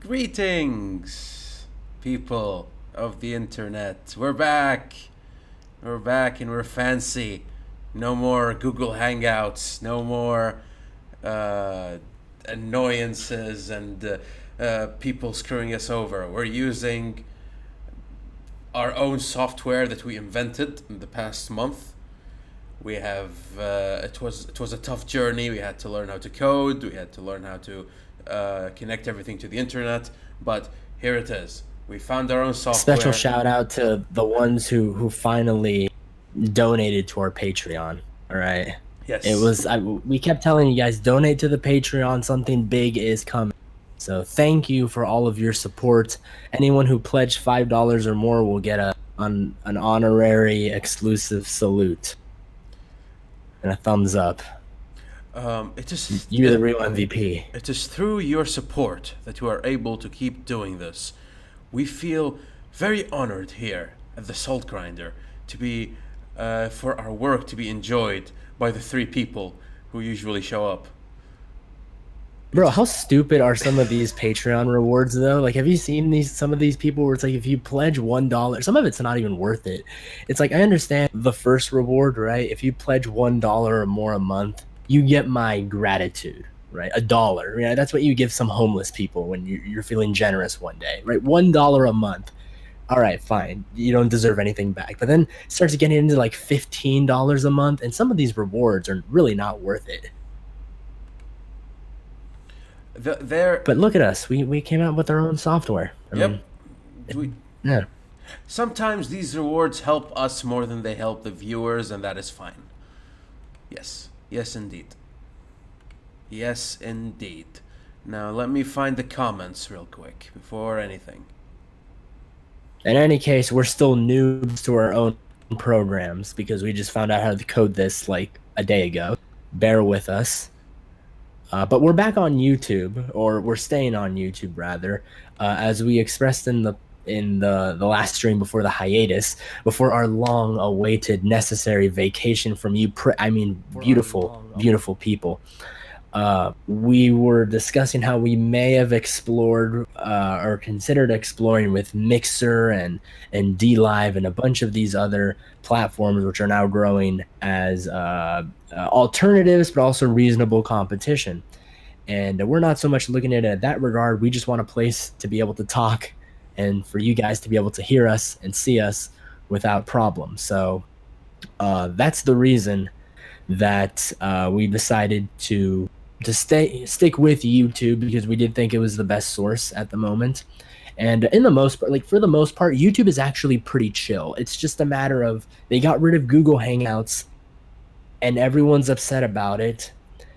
Greetings, people of the internet. We're back. We're back and we're fancy. No more Google Hangouts. No more uh, annoyances and people screwing us over. We're using our own software that we invented in the past month. We have it was a tough journey. We had to learn how to code. We had to learn how to connect everything to the internet. But here it is. We found our own Special software. shout out to the ones who finally donated to our Patreon. All right. Yes. We kept telling you guys donate to the Patreon, something big is coming. So thank you for all of your support. Anyone who pledged $5 or more will get an honorary exclusive salute and a thumbs up. It is You're the real MVP. it is through your support that we are able to keep doing this. We feel very honored here at the Salt Grinder to be for our work to be enjoyed by the three people who usually show up. Bro, how stupid are some of these Patreon rewards though? Like, have you seen some of these people where it's like if you pledge $1, some of it's not even worth it. It's like I understand the first reward, right? If you pledge $1 or more a month, you get my gratitude, right? $1. Yeah, that's what you give some homeless people when you're feeling generous one day, right? $1 a month. All right, fine. You don't deserve anything back. But then it starts getting into like $15 a month, and some of these rewards are really not worth it. There, But look at us. We came out with our own software. I yep. mean, We, yeah. sometimes these rewards help us more than they help the viewers, and that is fine. Yes, yes, indeed. Yes, indeed. Now let me find the comments real quick before anything. In any case, we're still noobs to our own programs because we just found out how to code this like a day ago. Bear with us. But we're back on YouTube, or we're staying on YouTube rather, as we expressed in the last stream before the hiatus, before our long-awaited necessary vacation from you. I mean, beautiful people. We were discussing how we may have explored or considered exploring with Mixer and DLive and a bunch of these other platforms, which are now growing as alternatives, but also reasonable competition. And we're not so much looking at it in that regard. We just want a place to be able to talk and for you guys to be able to hear us and see us without problem. So that's the reason that we decided to stick with YouTube because we did think it was the best source at the moment. And in the most part, like for the most part, YouTube is actually pretty chill. It's just a matter of they got rid of Google Hangouts and everyone's upset about it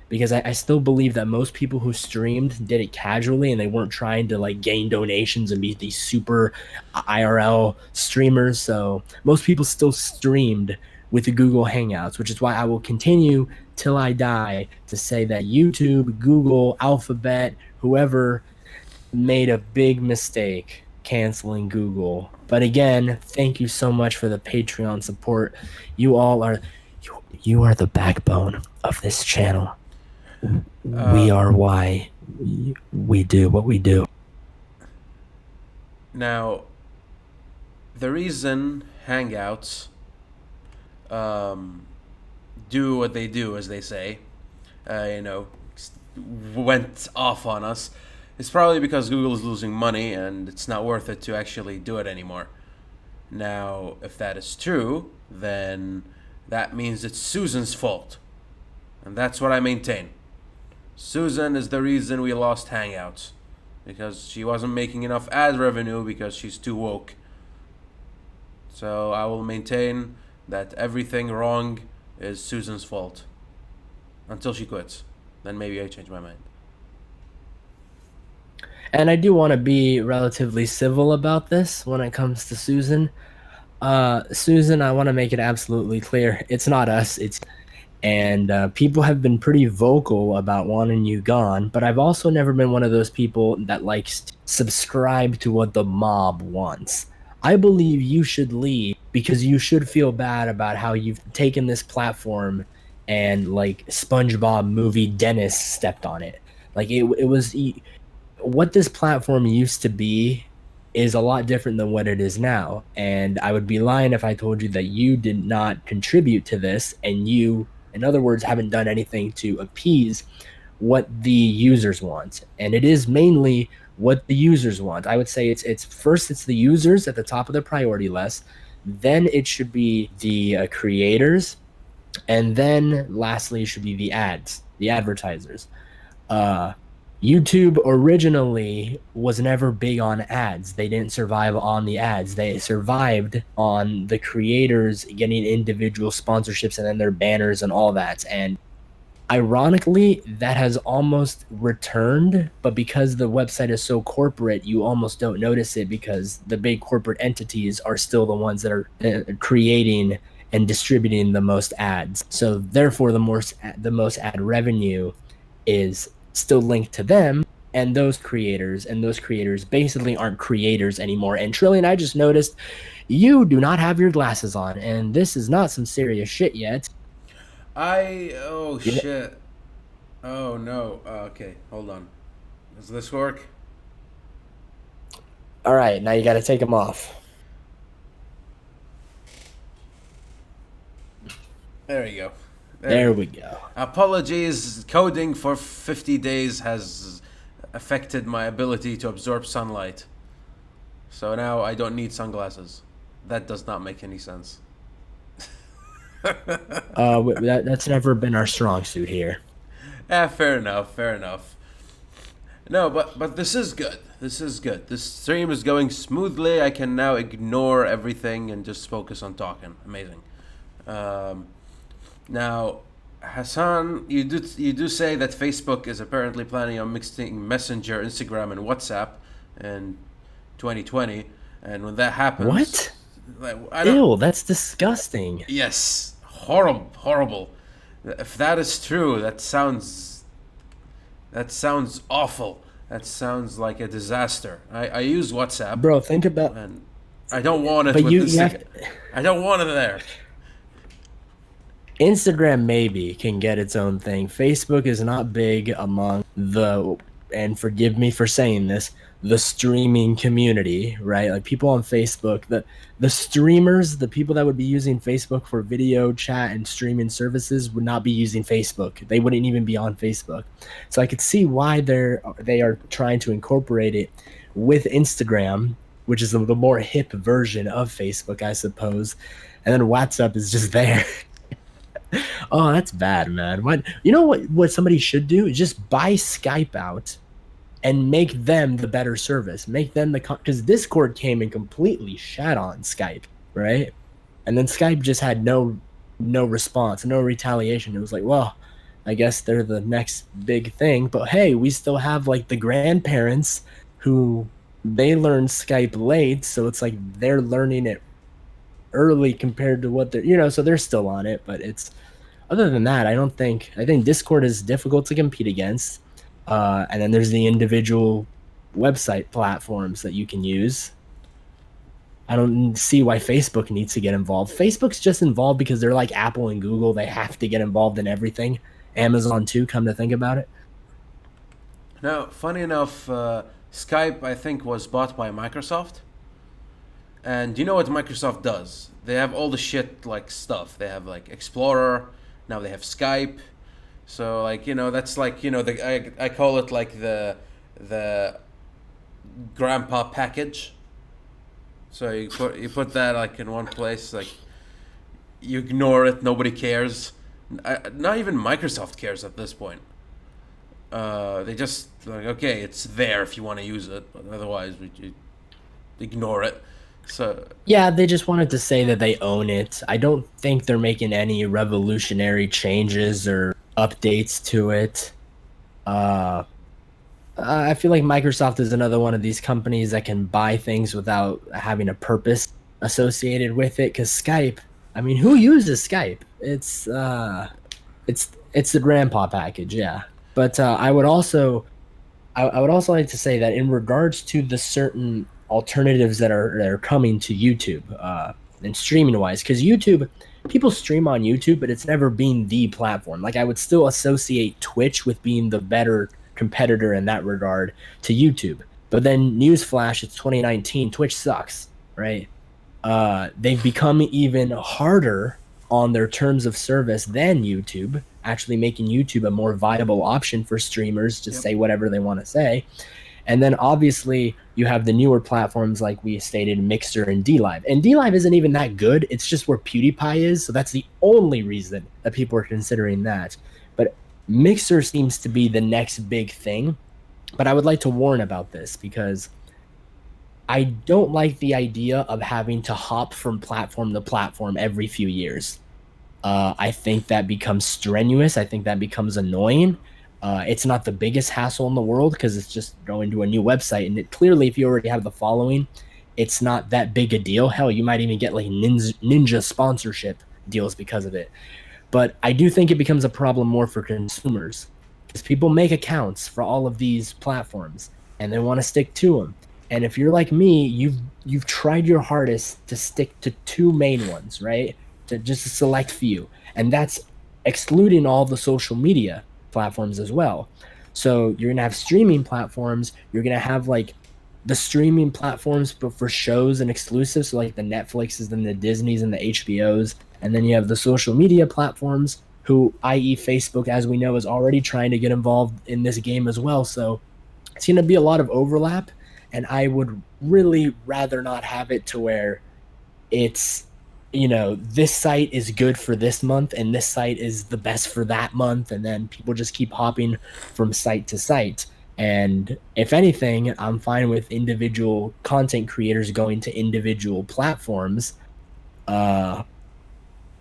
because I still believe that most people who streamed did it casually and they weren't trying to like gain donations and be these super IRL streamers. So most people still streamed with the Google Hangouts, which is why I will continue till I die to say that YouTube, Google, Alphabet, whoever made a big mistake canceling Google. But again, thank you so much for the Patreon support. You all are you are the backbone of this channel. We are why we do what we do. Now, the reason Hangouts do what they do, as they say, you know, went off on us, is probably because Google is losing money and it's not worth it to actually do it anymore. Now, if that is true, then that means it's Susan's fault. And that's what I maintain. Susan is the reason we lost Hangouts. Because she wasn't making enough ad revenue because she's too woke. So I will maintain that everything wrong is Susan's fault. Until she quits. Then maybe I change my mind. And I do want to be relatively civil about this when it comes to Susan. Susan, I want to make it absolutely clear. It's not us. It's and people have been pretty vocal about wanting you gone, but I've also never been one of those people that likes to subscribe to what the mob wants. I believe you should leave because you should feel bad about how you've taken this platform and like SpongeBob movie Dennis stepped on it. Like it was what this platform used to be is a lot different than what it is now. And I would be lying if I told you that you did not contribute to this and you, in other words, haven't done anything to appease what the users want. And it is mainly what the users want. I would say it's first it's the users at the top of the priority list, then it should be the creators, and then lastly it should be the ads, the advertisers. uh YouTube originally was never big on ads. They didn't survive on the ads. They survived on the creators getting individual sponsorships and then their banners and all that. And ironically, that has almost returned, but because the website is so corporate, you almost don't notice it because the big corporate entities are still the ones that are creating and distributing the most ads. So therefore, the most ad revenue is still linked to them and those creators basically aren't creators anymore. And Trillion, I just noticed you do not have your glasses on, and this is not some serious shit yet. Oh You, shit. Oh no. Okay, hold on. Does this work? all right, now you got to take them off. There you go. There we go. Apologies, coding for 50 days has affected my ability to absorb sunlight. So now I don't need sunglasses. That does not make any sense. That's never been our strong suit here. Fair enough, fair enough. No, but this is good. This is good. This stream is going smoothly. I can now ignore everything and just focus on talking. Amazing. Now, Hassan, you do say that Facebook is apparently planning on mixing Messenger, Instagram, and WhatsApp in 2020, and when that happens, What? like, I don't. Ew, that's disgusting. Yes, horrible, horrible. If that is true, that sounds awful. That sounds like a disaster. I use WhatsApp, Bro, think about. and I don't want it But with you, this you thing. have I don't want it there. Instagram maybe can get its own thing. Facebook is not big among the, and forgive me for saying this, the streaming community, right? Like people on Facebook, the streamers, the people that would be using Facebook for video chat and streaming services would not be using Facebook. They wouldn't even be on Facebook. So I could see why they are trying to incorporate it with Instagram, which is the more hip version of Facebook, I suppose. And then WhatsApp is just there. Oh, that's bad, man. What you know what somebody should do? Just buy Skype out and make them the better service. Make them because Discord came and completely shat on Skype, right? And then Skype just had no response, no retaliation. It was like, well, I guess they're the next big thing. But hey, we still have like the grandparents who they learned Skype late, so it's like they're learning it early compared to what so they're still on it, but it's other than that, I think Discord is difficult to compete against. And then there's the individual website platforms that you can use. I don't see why Facebook needs to get involved. Facebook's just involved because they're like Apple and Google. They have to get involved in everything. Amazon too, come to think about it. Now, funny enough, Skype I think was bought by Microsoft. And you know what Microsoft does? They have all the shit like stuff. They have like Explorer. Now they have Skype. So like that's like I call it like the grandpa package. So you put that like in one place. Like you ignore it. Nobody cares. Not even Microsoft cares at this point. They just like okay, it's there if you want to use it, but otherwise you ignore it. So Yeah, they just wanted to say that they own it. I don't think they're making any revolutionary changes or updates to it. Uh, I feel like Microsoft is another one of these companies that can buy things without having a purpose associated with it. Because Skype, I mean, who uses Skype? It's the grandpa package, yeah. But I would also like to say that in regards to the certain alternatives that are coming to YouTube, and streaming wise, because YouTube, people stream on YouTube, but it's never been the platform. Like I would still associate Twitch with being the better competitor in that regard to YouTube. But then newsflash, it's 2019. Twitch sucks, right? They've become even harder on their terms of service than YouTube, actually making YouTube a more viable option for streamers to Yep. say whatever they want to say. And then obviously you have the newer platforms like we stated, Mixer and DLive. And DLive isn't even that good. It's just where PewDiePie is. So that's the only reason that people are considering that. But Mixer seems to be the next big thing. But I would like to warn about this because I don't like the idea of having to hop from platform to platform every few years. I think that becomes strenuous. I think that becomes annoying. It's not the biggest hassle in the world because it's just going to a new website. And clearly, if you already have the following, it's not that big a deal. Hell, you might even get like ninja sponsorship deals because of it. But I do think it becomes a problem more for consumers because people make accounts for all of these platforms and they want to stick to them. And if you're like me, you've tried your hardest to stick to two main ones, right? To just a select few, and that's excluding all the social media platforms as well. So you're gonna have streaming platforms. You're gonna have like the streaming platforms, but for shows and exclusives, so like the Netflixes and the Disneys and the HBOs, and then you have the social media platforms, who, i.e., Facebook, as we know, is already trying to get involved in this game as well. So it's going to be a lot of overlap, and I would really rather not have it to where it's, this site is good for this month and this site is the best for that month, and then people just keep hopping from site to site. And if anything, I'm fine with individual content creators going to individual platforms, uh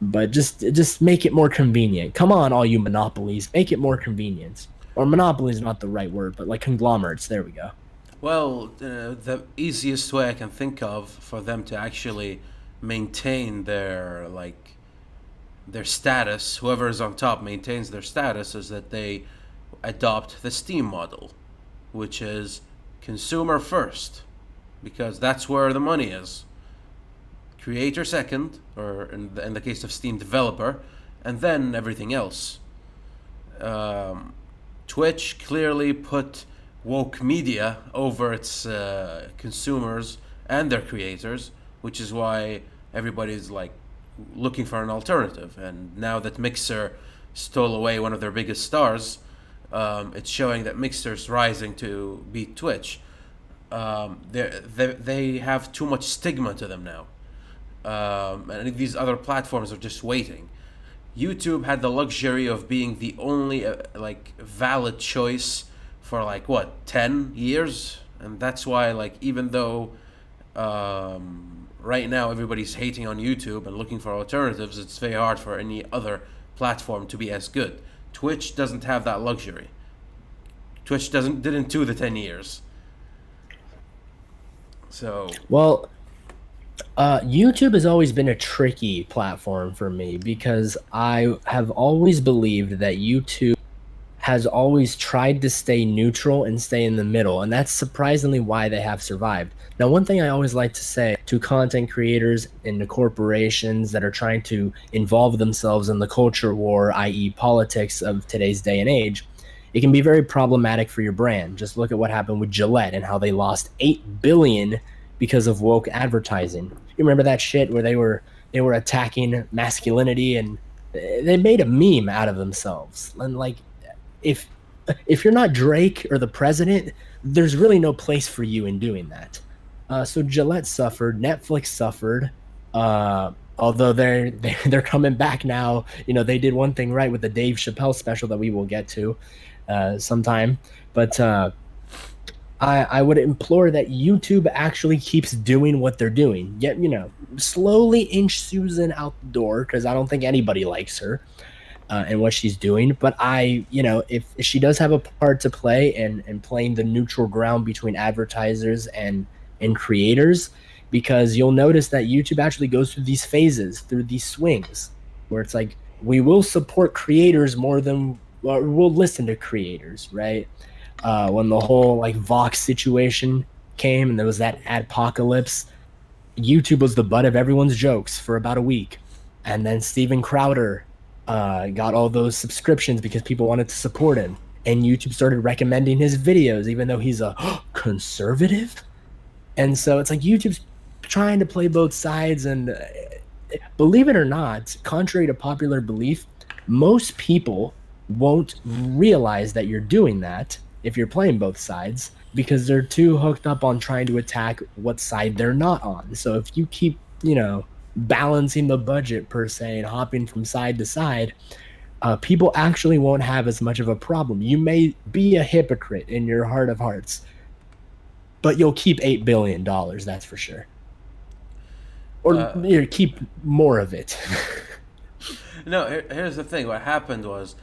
but just make it more convenient. Come on, all you monopolies, make it more convenient. Or monopoly is not the right word, but like conglomerates. There we go. Well, the easiest way I can think of for them to actually maintain their status, whoever is on top maintains their status, is that they adopt the Steam model, which is consumer first, because that's where the money is. Creator second, or in the case of Steam, developer, and then everything else. Um, Twitch clearly put woke media over its consumers and their creators, which is why everybody's like looking for an alternative. And now that Mixer stole away one of their biggest stars, it's showing that Mixer's rising to beat Twitch. They have too much stigma to them now, and these other platforms are just waiting. YouTube had the luxury of being the only valid choice for like what 10 years, and that's why even though right now everybody's hating on YouTube and looking for alternatives, it's very hard for any other platform to be as good. Twitch doesn't have that luxury. Twitch didn't do the 10 years. So Well, YouTube has always been a tricky platform for me because I have always believed that YouTube has always tried to stay neutral and stay in the middle, and that's surprisingly why they have survived. Now, one thing I always like to say to content creators and to corporations that are trying to involve themselves in the culture war, i.e., politics of today's day and age, it can be very problematic for your brand. Just look at what happened with Gillette and how they lost 8 billion because of woke advertising. You remember that shit where they were attacking masculinity, and they made a meme out of themselves. And if if you're not Drake or the president, there's really no place for you in doing that. So Gillette suffered, Netflix suffered. Although they're coming back now. They did one thing right with the Dave Chappelle special that we will get to sometime. But I would implore that YouTube actually keeps doing what they're doing. Yet, slowly inch Susan out the door because I don't think anybody likes her and what she's doing. But if she does have a part to play and playing the neutral ground between advertisers and creators, because you'll notice that YouTube actually goes through these phases, through these swings, where it's like, we will support creators more than, or we'll listen to creators, right? When the whole Vox situation came and there was that adpocalypse, YouTube was the butt of everyone's jokes for about a week. And then Steven Crowder got all those subscriptions because people wanted to support him. and YouTube started recommending his videos, even though he's a conservative. And so it's like YouTube's trying to play both sides. And believe it or not, contrary to popular belief, most people won't realize that you're doing that if you're playing both sides because they're too hooked up on trying to attack what side they're not on. So if you keep, balancing the budget per se and hopping from side to side, people actually won't have as much of a problem. You may be a hypocrite in your heart of hearts, but you'll keep $8 billion, that's for sure. Or keep more of it. No, here's the thing. What happened was,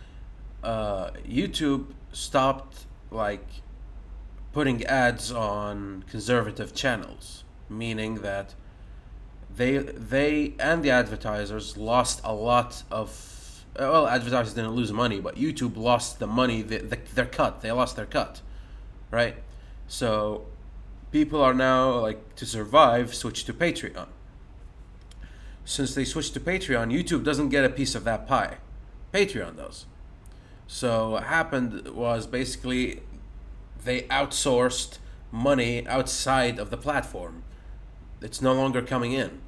YouTube stopped like putting ads on conservative channels, meaning that they and the advertisers lost a lot of. Well, advertisers didn't lose money, but YouTube lost the money. Their cut. They lost their cut, right? So people are now like to survive switch to Patreon. Since they switched to Patreon, YouTube doesn't get a piece of that pie. Patreon does. So what happened was basically they outsourced money outside of the platform. It's no longer coming in,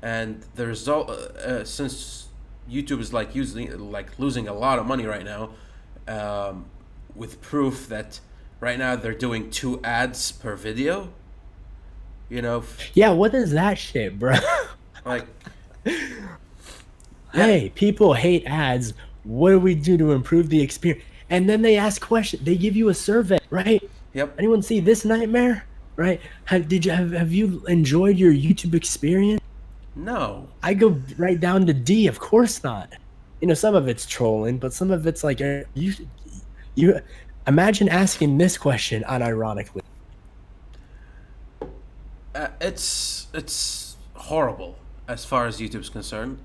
and the result, since YouTube is losing a lot of money right now, with proof that right now they're doing 2 ads per video. Yeah, what is that shit, bro? Like, hey, people hate ads. What do we do to improve the experience? And then they ask questions. They give you a survey, right? yep. Anyone see this nightmare? Right? Have you enjoyed your YouTube experience? No. I go right down to D. Of course not. Some of it's trolling, but some of it's like you imagine asking this question unironically. It's horrible as far as YouTube's concerned.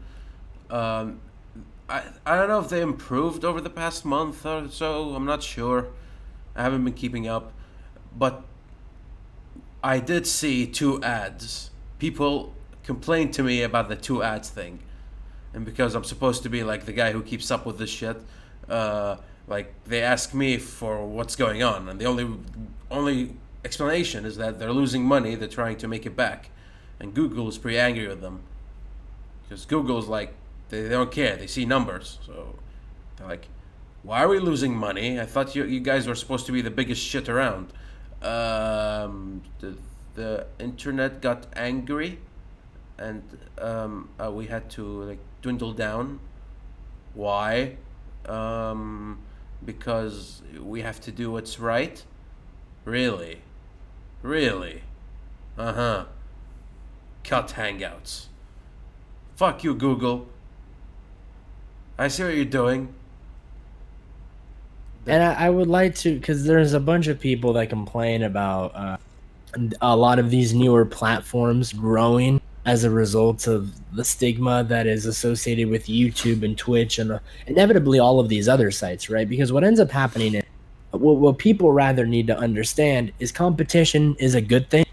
I don't know if they improved over the past month or so. I'm not sure. I haven't been keeping up, but I did see 2 ads. People complained to me about the 2 ads thing, and because I'm supposed to be like the guy who keeps up with this shit, like they ask me for what's going on, and the only explanation is that they're losing money. They're trying to make it back, and Google is pretty angry with them because Google's like they don't care. They see numbers, so they're like, "Why are we losing money? I thought you guys were supposed to be the biggest shit around." The internet got angry, and we had to like dwindle down. Why? Because we have to do what's right. Really? Uh-huh. Cut Hangouts. Fuck you, Google. I see what you're doing. And I would like to, because there's a bunch of people that complain about a lot of these newer platforms growing as a result of the stigma that is associated with YouTube and Twitch and inevitably all of these other sites, right? Because what ends up happening is what people rather need to understand is competition is a good thing.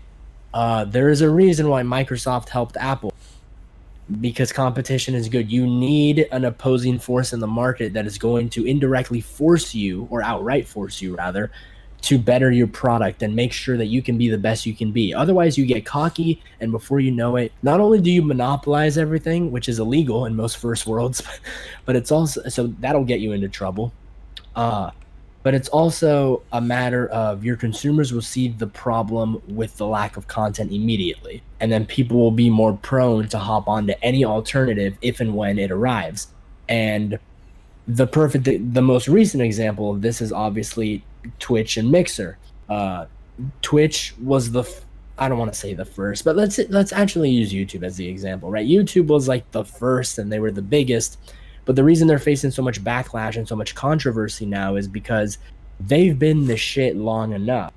There is a reason why Microsoft helped Apple, because competition is good. You need an opposing force in the market that is going to indirectly force you, or outright force you rather, to better your product and make sure that you can be the best you can be. Otherwise, you get cocky, and before you know it, not only do you monopolize everything, which is illegal in most first worlds, but it's also, so that'll get you into trouble. But it's also a matter of your consumers will see the problem with the lack of content immediately, and then people will be more prone to hop onto any alternative if and when it arrives. And the most recent example of this is obviously Twitch and Mixer. Twitch was I don't want to say the first, but let's actually use YouTube as the example, right? YouTube was like the first, and they were the biggest. But the reason they're facing so much backlash and so much controversy now is because they've been the shit long enough.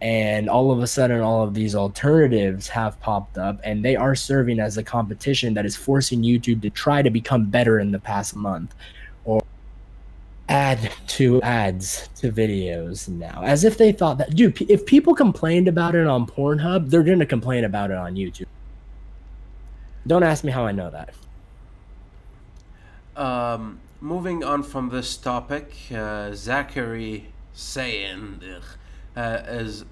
And all of a sudden, all of these alternatives have popped up, and they are serving as a competition that is forcing YouTube to try to become better in the past month, or add 2 ads to videos now. As if they thought that, dude, if people complained about it on Pornhub, they're going to complain about it on YouTube. Don't ask me how I know that. moving on from this topic, Zachary saying is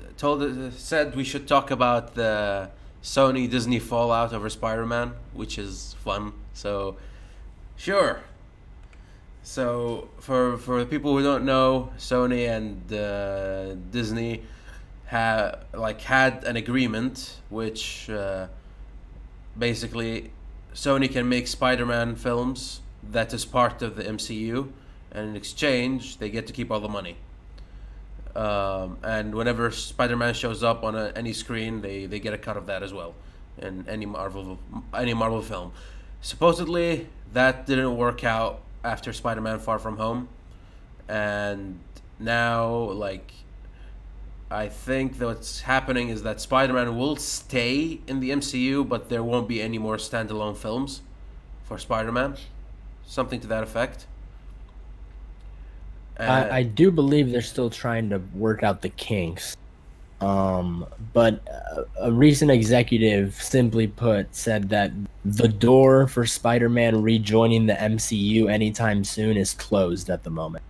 said we should talk about the Sony Disney fallout over Spider-Man, which is fun. So sure. So for the people who don't know, Sony and Disney had an agreement which basically Sony can make Spider-Man films that is part of the MCU, and in exchange they get to keep all the money. And whenever Spider-Man shows up on any screen, they get a cut of that as well, in any Marvel film. Supposedly that didn't work out after Spider-Man: Far From Home, and now I think that what's happening is that Spider-Man will stay in the MCU, but there won't be any more standalone films for Spider-Man, something to that effect. I do believe they're still trying to work out the kinks. But a recent executive, simply put, said that the door for Spider-Man rejoining the MCU anytime soon is closed at the moment.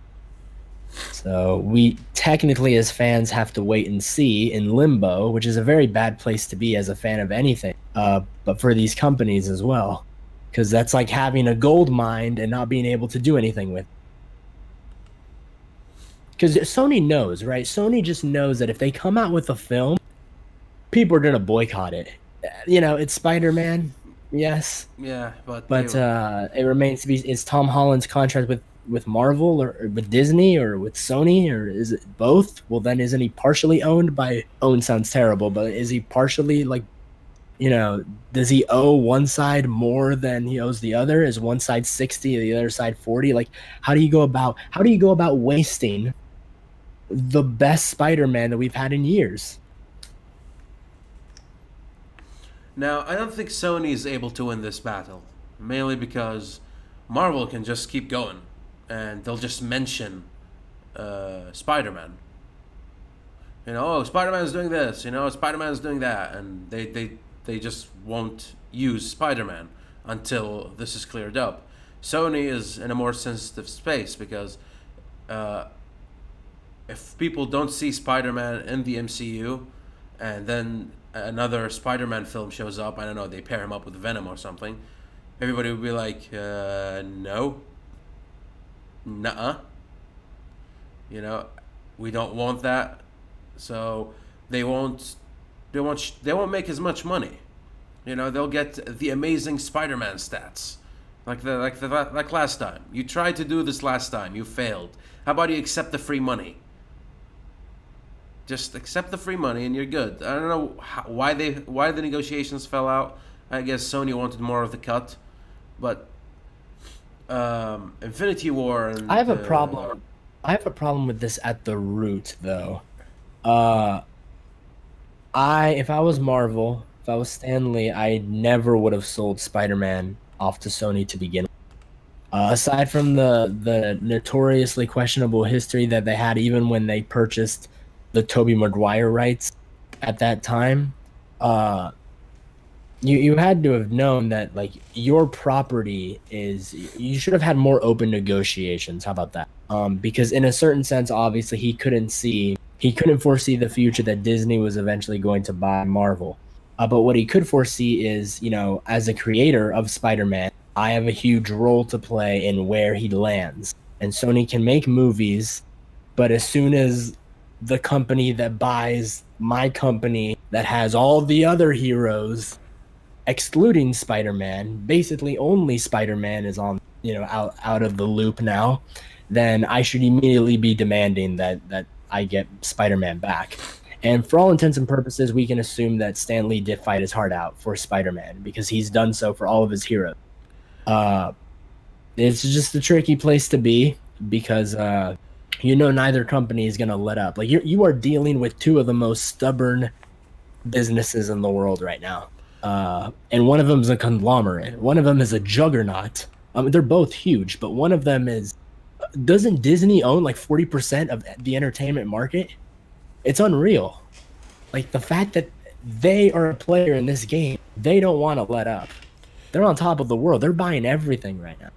So we technically, as fans, have to wait and see in limbo, which is a very bad place to be as a fan of anything. But for these companies as well, because that's like having a gold mine and not being able to do anything with. Because Sony knows, right? Sony just knows that if they come out with a film, people are gonna boycott it. It's Spider-Man, yes, yeah, but it remains to be: is Tom Holland's contract with Marvel or with Disney or with Sony, or is it both? Well, then isn't he partially owned by? Owned sounds terrible, but is he partially does he owe one side more than he owes the other? Is one side 60, the other side 40? Like, how do you go about wasting the best Spider-Man that we've had in years? now I don't think Sony is able to win this battle, mainly because Marvel can just keep going, and they'll just mention Spider-Man. Oh, Spider-Man's doing this. Spider-Man's doing that, and they just won't use Spider-Man until this is cleared up. Sony is in a more sensitive space because uh, if people don't see Spider-Man in the MCU, and then another Spider-Man film shows up, I don't know, they pair him up with Venom or something, everybody would be like, no, nuh-uh, you know, we don't want that. So they won't, they won't make as much money. They'll get the amazing Spider-Man stats, like last time. You tried to do this last time, you failed. How about you accept the free money? Just accept the free money and you're good. I don't know why the negotiations fell out. I guess Sony wanted more of the cut, but Infinity War and I have a problem. I have a problem with this at the root, though. Uh, if I was Marvel, if I was Stan Lee, I never would have sold Spider-Man off to Sony to begin with. Aside from the notoriously questionable history that they had, even when they purchased the Tobey Maguire rights at that time, uh, you had to have known that, like, your property is, you should have had more open negotiations. How about that? Because in a certain sense, obviously he couldn't foresee the future that Disney was eventually going to buy Marvel. But what he could foresee is, as a creator of Spider-Man, I have a huge role to play in where he lands. And Sony can make movies, but as soon as the company that buys my company that has all the other heroes, excluding Spider-Man, basically only Spider-Man is on, out of the loop now, then I should immediately be demanding that I get Spider-Man back. And for all intents and purposes, we can assume that Stan Lee did fight his heart out for Spider-Man because he's done so for all of his heroes. Uh, it's just a tricky place to be because neither company is gonna let up. Like, you are dealing with two of the most stubborn businesses in the world right now. And one of them is a conglomerate. One of them is a juggernaut. They're both huge, but one of them is. Doesn't Disney own like 40% of the entertainment market? It's unreal. Like, the fact that they are a player in this game, they don't want to let up. They're on top of the world. They're buying everything right now.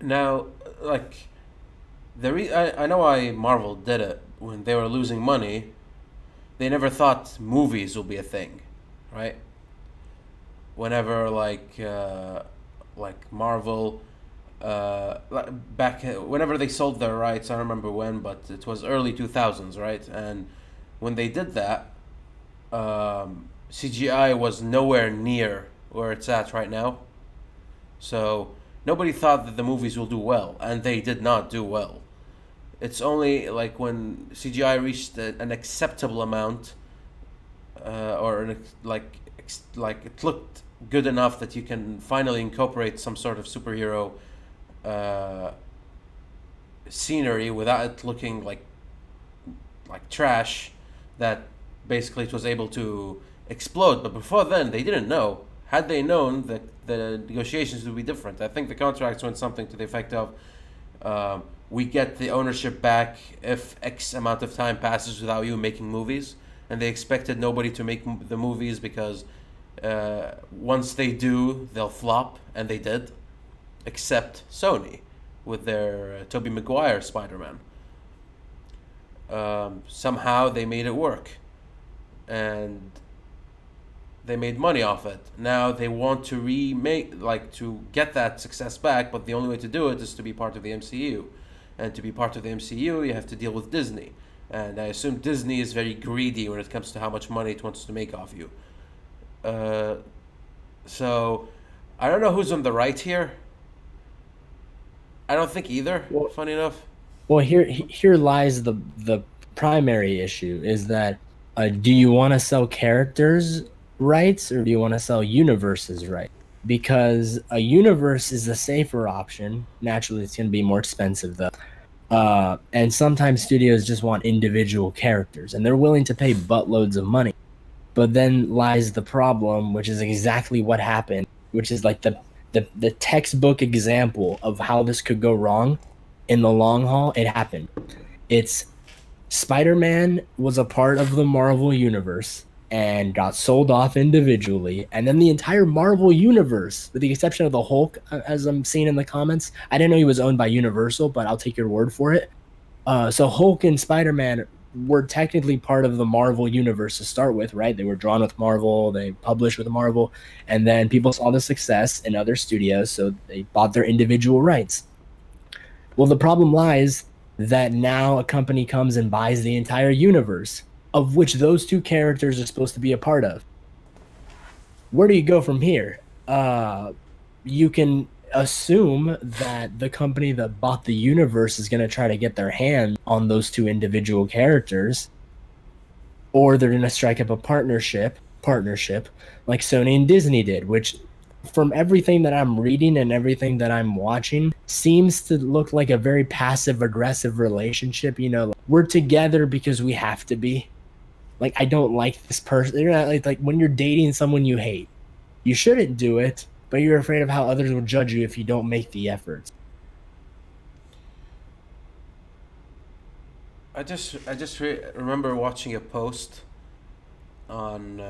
Now, like I know why Marvel did it when they were losing money. They never thought movies will be a thing, right? Whenever like Marvel back whenever they sold their rights, I don't remember when, but it was early 2000s, right? And when they did that, CGI was nowhere near where it's at right now. So nobody thought that the movies will do well, and they did not do well. It's only like when CGI reached an acceptable amount, or like it looked good enough that you can finally incorporate some sort of superhero uh, scenery without it looking like trash, that basically it was able to explode. But before then, they didn't know. Had they known, that the negotiations would be different. I think the contracts went something to the effect of, we get the ownership back if X amount of time passes without you making movies. And they expected nobody to make the movies because once they do, they'll flop, and they did, except Sony with their Tobey Maguire Spider-Man. Somehow they made it work, and they made money off it. Now they want to remake, like to get that success back, but the only way to do it is to be part of the MCU. And to be part of the MCU, you have to deal with Disney. And I assume Disney is very greedy when it comes to how much money it wants to make off you. Uh, so I don't know who's on the right here. I don't think either. Well, Funny enough. well, here lies the primary issue is that do you want to sell characters rights or do you want to sell universes rights? Because a universe is the safer option. Naturally, it's going to be more expensive though. And sometimes studios just want individual characters, and they're willing to pay buttloads of money. But then lies the problem, which is exactly what happened, which is like the textbook example of how this could go wrong in the long haul. It happened. It's Spider-Man was a part of the Marvel universe and got sold off individually, and then the entire Marvel universe, with the exception of the Hulk, as I'm seeing in the comments, I didn't know he was owned by Universal, but I'll take your word for it. So Hulk and Spider-Man were technically part of the Marvel universe to start with, right? They were drawn with Marvel, they published with Marvel, and then people saw the success in other studios, so they bought their individual rights. Well, the problem lies that now a company comes and buys the entire universe, of which those two characters are supposed to be a part of. Where do you go from here? You can assume that the company that bought the universe is going to try to get their hand on those two individual characters, or they're going to strike up a partnership like Sony and Disney did, which from everything that I'm reading and everything that I'm watching seems to look like a very passive aggressive relationship. You know, like, we're together because we have to be. Like, I don't like this person. You're not like when you're dating someone you hate, you shouldn't do it, but you're afraid of how others will judge you if you don't make the efforts. I just remember watching a post on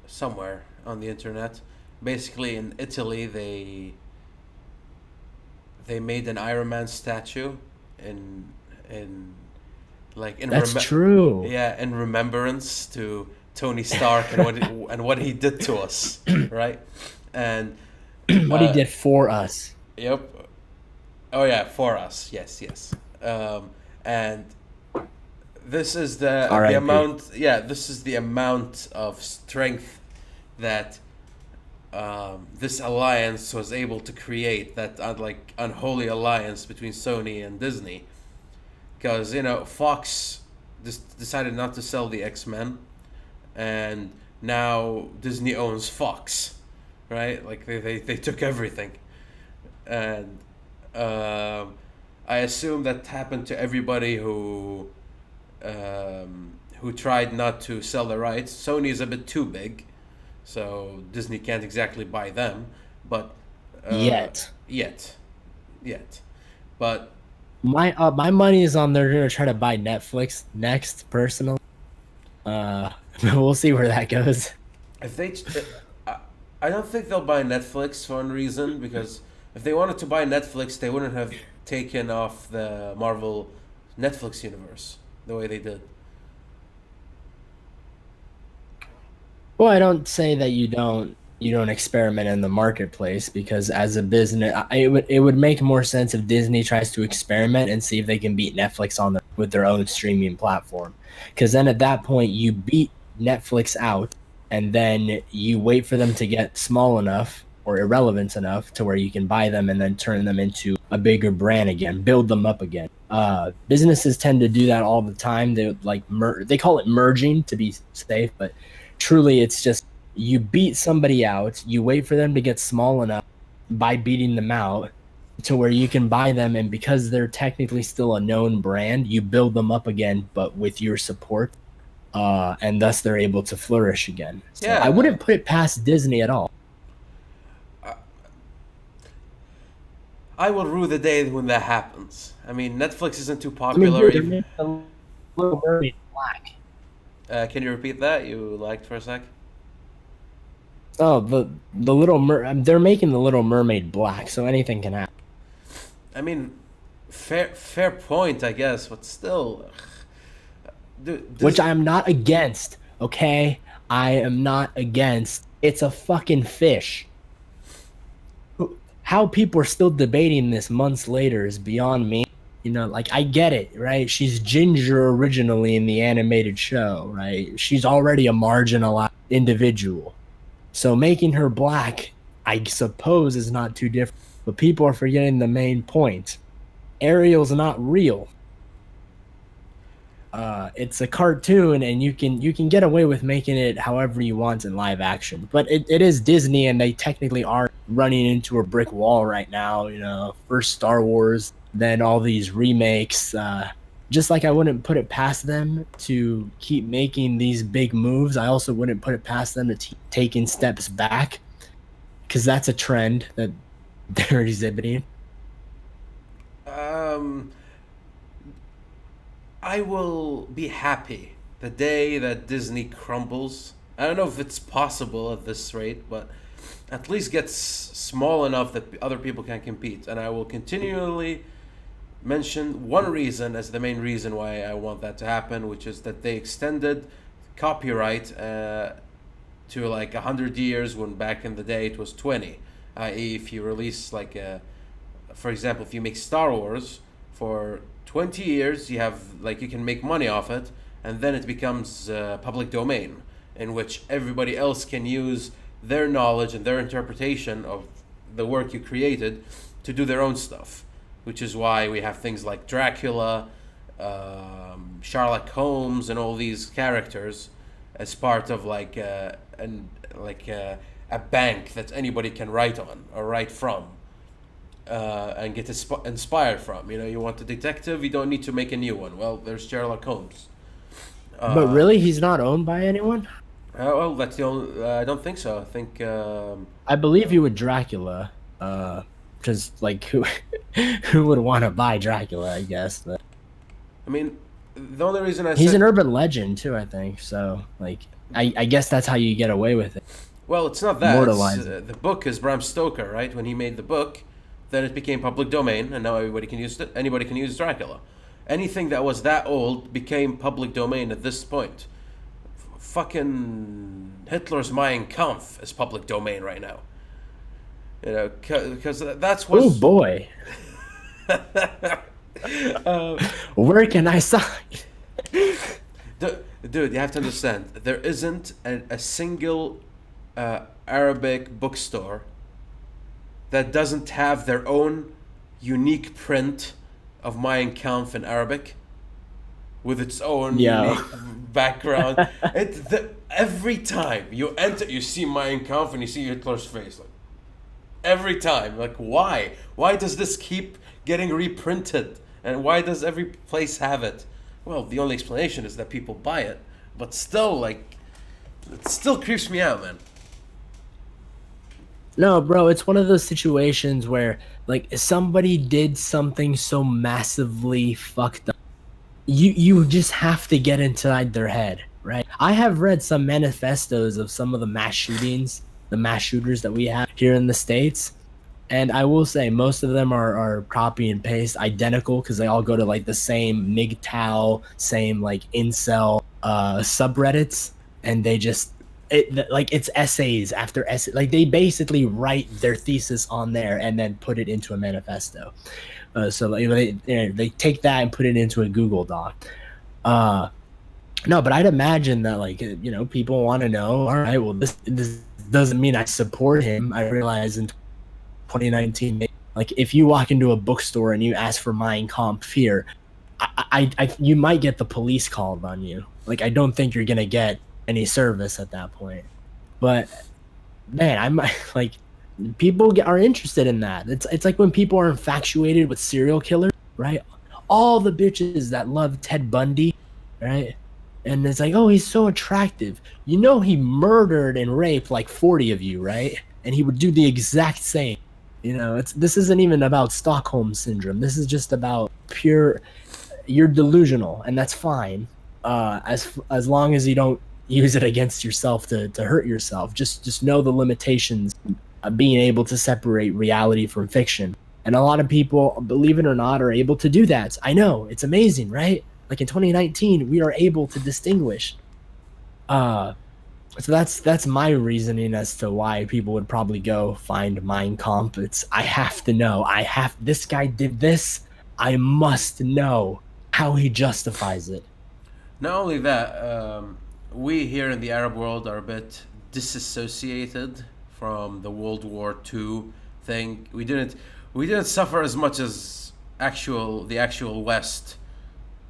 somewhere on the internet. Basically, in Italy, they made an Iron Man statue in in That's true. yeah, in remembrance to Tony Stark and what he did to us, right? And What he did for us. yep. Oh yeah, for us. Yes, yes. And this is the R.I.P. amount. Yeah, this is the amount of strength that this alliance was able to create. That like unholy alliance between Sony and Disney, because Fox decided not to sell the X-Men, and now Disney owns Fox, right? Like they took everything, and I assume that happened to everybody who tried not to sell the rights. Sony is a bit too big, so Disney can't exactly buy them, but Yet. yet, yet, but My money is on they're gonna try to buy Netflix next, personally. Uh, we'll see where that goes. if they, I don't think they'll buy Netflix for one reason, because If they wanted to buy Netflix, they wouldn't have taken off the Marvel Netflix universe the way they did. Well, I don't say that you don't experiment in the marketplace because as a business, it would make more sense if Disney tries to experiment and see if they can beat Netflix on with their own streaming platform. Because then at that point you beat Netflix out, and then you wait for them to get small enough or irrelevant enough to where you can buy them and then turn them into a bigger brand again, build them up again. Businesses tend to do that all the time. They call it merging to be safe, but truly it's just you beat somebody out, you wait for them to get small enough by beating them out to where you can buy them, and because they're technically still a known brand, you build them up again, but with your support, and thus they're able to flourish again. So I Yeah, wouldn't put it past Disney at all. I, I will rue the day when that happens. I mean, Netflix isn't too I mean, popular. dude, they're making a Little Mermaid black. Can you repeat that? You liked for a sec. Oh, they're making the Little Mermaid black, so anything can happen. I mean, fair point, I guess, but still, dude, Which I am not against. Okay, I am not against. It's a fucking fish. How people are still debating this months later is beyond me. Like I get it, right? She's ginger originally in the animated show, right? She's already a marginalized individual. So making her black, I suppose, is not too different. But people are forgetting the main point. Ariel's not real. It's a cartoon, and you can get away with making it however you want in live action. But it is Disney, and they technically are running into a brick wall right now. First Star Wars, then all these remakes. Just like I wouldn't put it past them to keep making these big moves, I also wouldn't put it past them to taking steps back, because that's a trend that they're exhibiting. um, I will be happy the day that Disney crumbles. I don't know if it's possible at this rate, but at least gets small enough that other people can compete. And I will continually mention one reason as the main reason why I want that to happen, which is that they extended copyright to like 100 years when back in the day it was 20. I.e., if you release for example, if you make Star Wars for 20 years, you can make money off it, and then it becomes public domain, in which everybody else can use their knowledge and their interpretation of the work you created to do their own stuff. Which is why we have things like Dracula, Sherlock Holmes, and all these characters as part of a bank that anybody can write on or write from, and get inspired from. You want a detective, you don't need to make a new one. Well, there's Sherlock Holmes. But really, he's not owned by anyone. Well, that's the only. I don't think so. I think. I believe he would Dracula. Because like who would want to buy Dracula? I guess, but I mean, the only reason I he's said. an urban legend too. I think so. Like I guess that's how you get away with it. Well, it's not that. Immortalize it. The book is Bram Stoker, right? When he made the book, then it became public domain, and now everybody can use it. Anybody can use Dracula. Anything that was that old became public domain at this point. Fucking Hitler's Mein Kampf is public domain right now. Because that's Oh what's. boy, uh, where can I sign? Dude, you have to understand. There isn't a single Arabic bookstore that doesn't have their own unique print of Mein Kampf in Arabic with its own Yeah. unique background. Every time you enter, you see Mein Kampf and you see Hitler's face. Like every time, like why? Why does this keep getting reprinted? And why does every place have it? Well, the only explanation is that people buy it. But still, it still creeps me out, man. No, bro, it's one of those situations where like somebody did something so massively fucked up. You just have to get inside their head, right? I have read some manifestos of some of the mass shooters that we have here in the States. And I will say most of them are copy and paste identical because they all go to like the same MGTOW, same like incel subreddits, and they just like it's essays after essay. Like they basically write their thesis on there and then put it into a manifesto. So like, they take that and put it into a Google Doc. Uh, no, but I'd imagine that like people want to know. All right, well this doesn't mean I support him. I realize in 2019, like if you walk into a bookstore and you ask for Mein Kampf here, you might get the police called on you. Like I don't think you're gonna get any service at that point. But man, I might like are interested in that. It's like when people are infatuated with serial killers, right? All the bitches that love Ted Bundy, right? And it's like, oh, he's so attractive. You know, he murdered and raped like 40 of you, right? And he would do the exact same. This isn't even about Stockholm syndrome. This is just about pure. You're delusional, and that's fine. As long as you don't use it against yourself to hurt yourself. Just know the limitations of being able to separate reality from fiction. And a lot of people, believe it or not, are able to do that. I know, it's amazing, right? Like in 2019, we are able to distinguish. So that's my reasoning as to why people would probably go find Mein Kampf. I have to know. This guy did this. I must know how he justifies it. Not only that, we here in the Arab world are a bit disassociated from the World War II thing. We didn't suffer as much as the actual West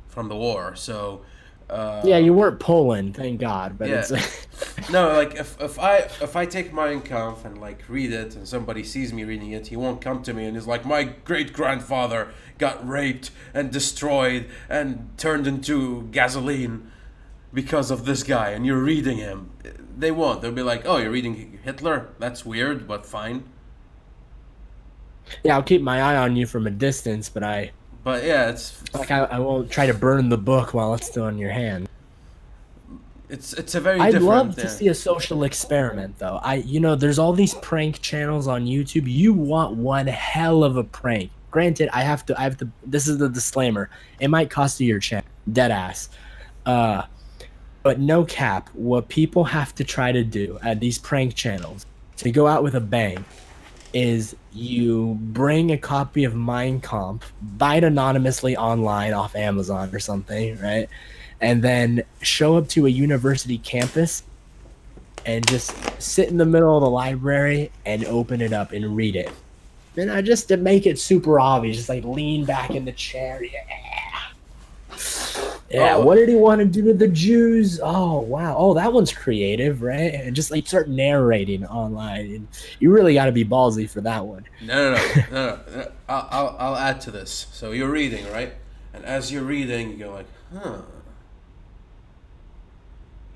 from the war. So yeah, you weren't Poland, thank God. But yeah. it's No, like if I take Mein Kampf and like read it, and somebody sees me reading it, he won't come to me and is like, my great grandfather got raped and destroyed and turned into gasoline because of this guy, and you're reading him. They won't. They'll be like, oh, you're reading Hitler? That's weird, but fine. Yeah, I'll keep my eye on you from a distance, but yeah, it's like I won't try to burn the book while it's still in your hand. it's a very I'd different. love to see a social experiment, though. There's all these prank channels on YouTube. You want one hell of a prank. Granted, I have to. This is the disclaimer. It might cost you your channel, dead ass. But no cap. What people have to try to do at these prank channels to go out with a bang is you bring a copy of Mein Kampf, buy it anonymously online off Amazon or something, right? And then show up to a university campus and just sit in the middle of the library and open it up and read it. And just to make it super obvious, just like lean back in the chair. Yeah, Oh. What did he want to do to the Jews? Oh, wow. Oh, that one's creative, right? And just like start narrating online. And you really got to be ballsy for that one. No. I'll add to this. So you're reading, right? And as you're reading, you're like, huh.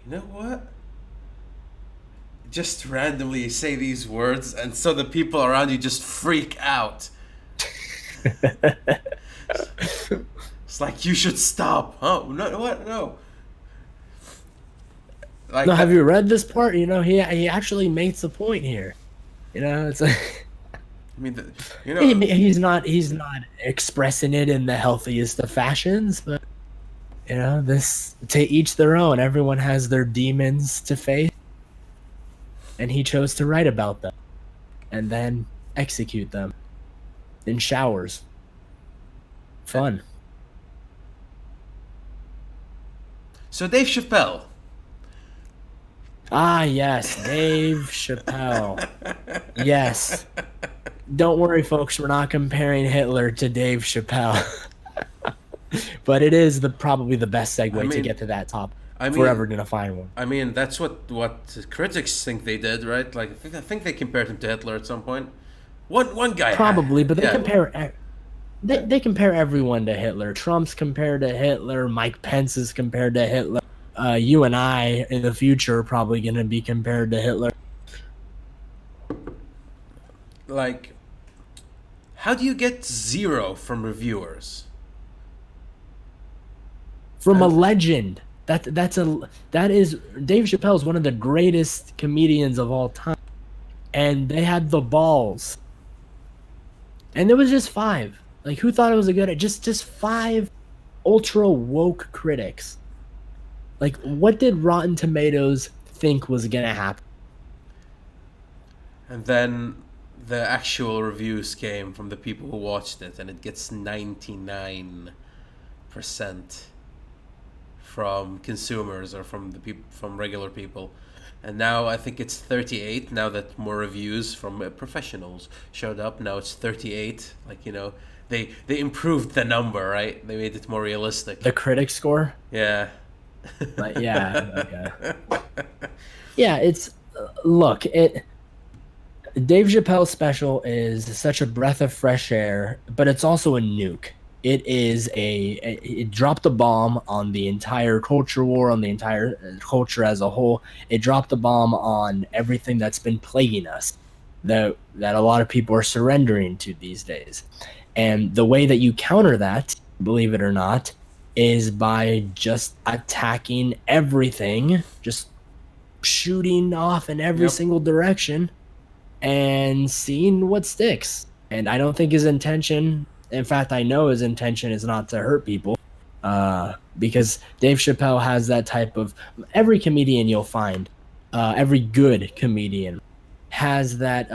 You know what? Just randomly say these words, and so the people around you just freak out. It's like, you should stop. Oh, no, what? No. Like, No, have you read this part? He actually makes a point here. It's like I mean, he's not expressing it in the healthiest of fashions, but this, to each their own. Everyone has their demons to face, and he chose to write about them and then execute them in showers. Fun. So Dave Chappelle. Ah, yes, Dave Chappelle. Yes. Don't worry, folks. We're not comparing Hitler to Dave Chappelle. But it is probably the best segue to get to that topic. If we're ever gonna find one. I mean, that's what critics think they did, right? Like, I think they compared him to Hitler at some point. One guy probably, but they yeah. compare. They compare everyone to Hitler. Trump's compared to Hitler. Mike Pence is compared to Hitler. You and I in the future are probably going to be compared to Hitler. Like, how do you get 0 from reviewers? From a legend. That is Dave Chappelle is one of the greatest comedians of all time, and they had the balls And it was just five. Like, who thought it was a good? Just five ultra woke critics. Like, what did Rotten Tomatoes think was gonna happen? And then the actual reviews came from the people who watched it, and it gets 99% from consumers or from the people from regular people. And now I think it's 38 now that more reviews from professionals showed up. Now it's 38. Like, they improved the number, right? They made it more realistic. The critic score. Yeah. But yeah, okay. Yeah, it's look, it Dave Chappelle's special is such a breath of fresh air, but it's also a nuke. It dropped a bomb on the entire culture war, on the entire culture as a whole. It dropped a bomb on everything that's been plaguing us, that a lot of people are surrendering to these days. And the way that you counter that, believe it or not, is by just attacking everything, just shooting off in every Yep. single direction and seeing what sticks. And I don't think his intention, in fact, I know his intention is not to hurt people, because Dave Chappelle has that type of, every comedian you'll find, every good comedian has that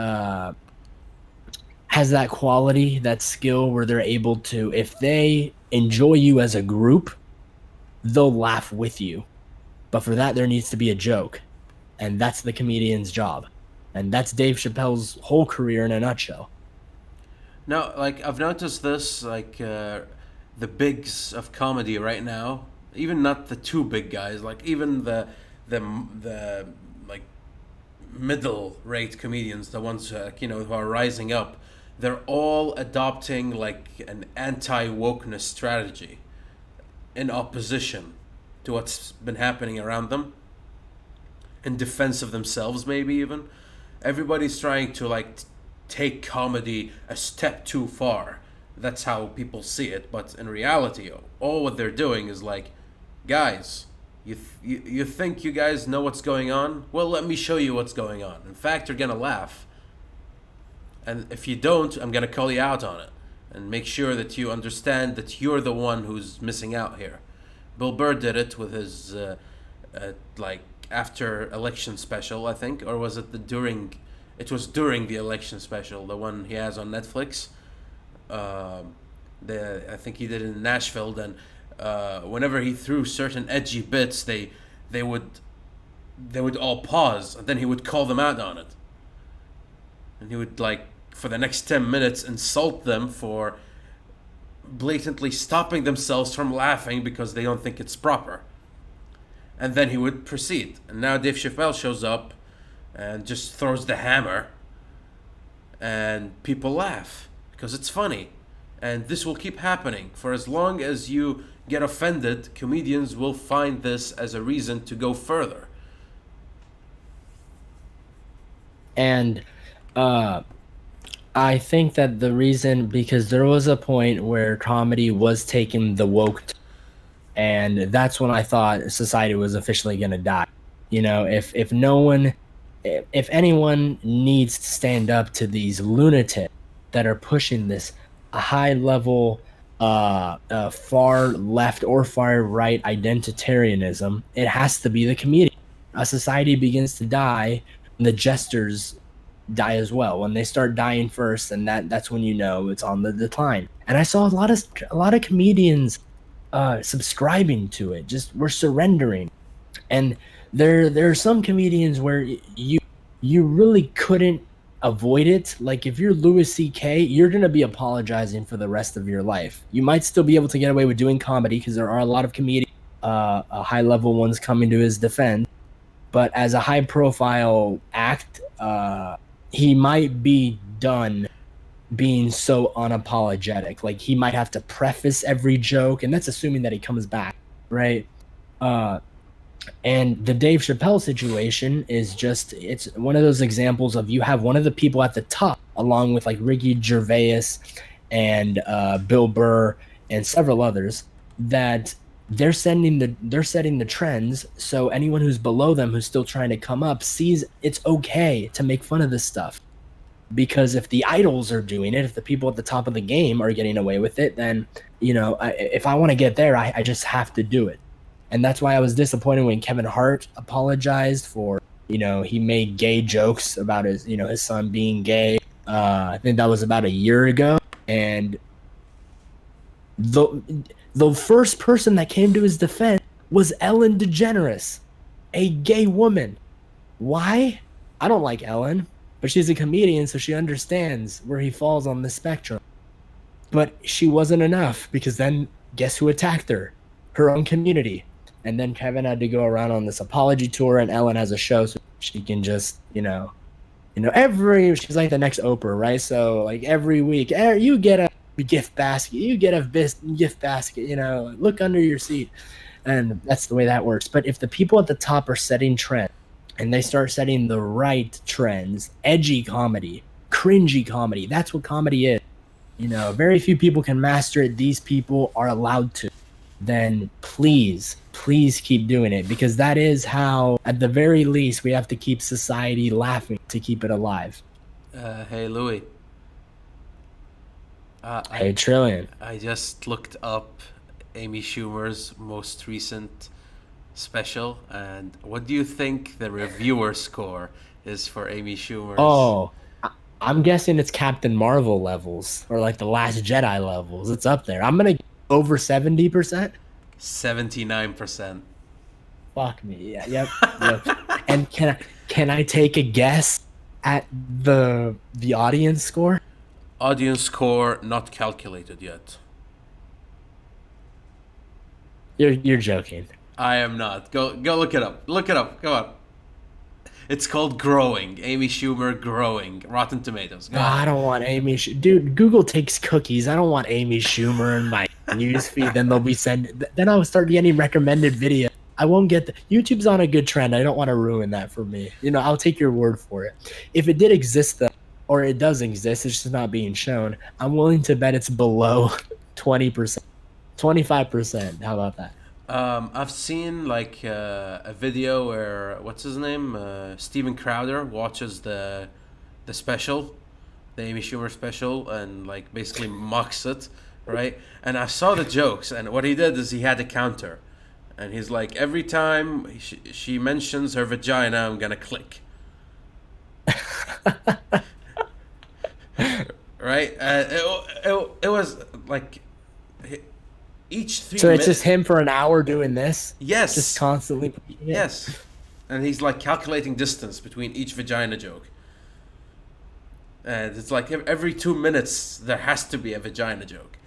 quality, that skill where they're able to, if they enjoy you as a group, they'll laugh with you. But for that, there needs to be a joke. And that's the comedian's job. And that's Dave Chappelle's whole career in a nutshell. No, like I've noticed this, like the bigs of comedy right now, even not the two big guys, like even the like middle rate comedians, the ones who are rising up, they're all adopting like an anti wokeness strategy in opposition to what's been happening around them, in defense of themselves, maybe even. Everybody's trying to like take comedy a step too far. That's how people see it, but in reality, all what they're doing is like, guys, you think you guys know what's going on? Well, let me show you what's going on. In fact, you're gonna laugh, and if you don't, I'm gonna call you out on it and make sure that you understand that you're the one who's missing out here. Bill Burr did it with his like after election special, I think, or was it the during? It was during the election special, the one he has on Netflix. I think he did it in Nashville. Then, whenever he threw certain edgy bits, they would they would all pause, and then he would call them out on it, and he would like for the next 10 minutes insult them for blatantly stopping themselves from laughing because they don't think it's proper. And then he would proceed. And now Dave Chappelle shows up and just throws the hammer, and people laugh because it's funny. And this will keep happening. For as long as you get offended, comedians will find this as a reason to go further. And I think that the reason, because there was a point where comedy was taking the woke, and that's when I thought society was officially going to die. If no one, if anyone needs to stand up to these lunatics that are pushing this high level, far left or far right identitarianism, it has to be the comedian. A society begins to die when the jesters die as well. When they start dying first, and that's when it's on the decline. And I saw a lot of comedians subscribing to it. Just we're surrendering. And there are some comedians where you really couldn't avoid it. Like if you're Louis C.K., you're gonna be apologizing for the rest of your life. You might still be able to get away with doing comedy because there are a lot of comedians, high level ones coming to his defense. But as a high profile act, he might be done being so unapologetic. Like he might have to preface every joke, and that's assuming that he comes back, right? Uh, and the Dave Chappelle situation is it's one of those examples of you have one of the people at the top, along with like Ricky Gervais and Bill Burr and several others, that they're setting the trends. So anyone who's below them, who's still trying to come up, sees it's okay to make fun of this stuff. because if the idols are doing it, if the people at the top of the game are getting away with it, then if I want to get there, I just have to do it. And that's why I was disappointed when Kevin Hart apologized for, he made gay jokes about his son being gay. I think that was about a year ago. And the the first person that came to his defense was Ellen DeGeneres, a gay woman. Why? I don't like Ellen, but she's a comedian, so she understands where he falls on the spectrum. But she wasn't enough, because then guess who attacked her? Her own community. And then Kevin had to go around on this apology tour, and Ellen has a show so she can just, she's like the next Oprah, right? So like every week, you get a gift basket, look under your seat. And that's the way that works. But if the people at the top are setting trends, and they start setting the right trends, edgy comedy, cringy comedy, that's what comedy is. Very few people can master it. These people are allowed to. Then please keep doing it, because that is how, at the very least, we have to keep society laughing to keep it alive. Hey, Louis. Hey, Trillion. I just looked up Amy Schumer's most recent special, and what do you think the reviewer score is for Amy Schumer's? Oh, I'm guessing it's Captain Marvel levels, or like the Last Jedi levels. It's up there. I'm gonna over 70%. 79%. Fuck me. Yeah. Yep. And can I take a guess at the audience score? Audience score not calculated yet. You're joking. I am not. Go look it up. Look it up. Come on. It's called Growing. Amy Schumer Growing. Rotten Tomatoes. Go I don't want Amy. Dude, Google takes cookies. I don't want Amy Schumer in my newsfeed. Then they'll be Then I'll start getting recommended videos. I won't get YouTube's on a good trend. I don't want to ruin that for me. I'll take your word for it. If it did exist though, or it does exist, it's just not being shown, I'm willing to bet it's below 20%, 25%. How about that? I've seen like a video where what's his name, Steven Crowder watches the special, the Amy Schumer special, and like basically mocks it, right? And I saw the jokes, and what he did is he had a counter, and he's like, every time she mentions her vagina, I'm gonna click. Right? It was like each 3 So minutes. it's just him for an hour doing this? Yes. Just constantly. Yes. And he's like calculating distance between each vagina joke. And it's like every 2 minutes there has to be a vagina joke.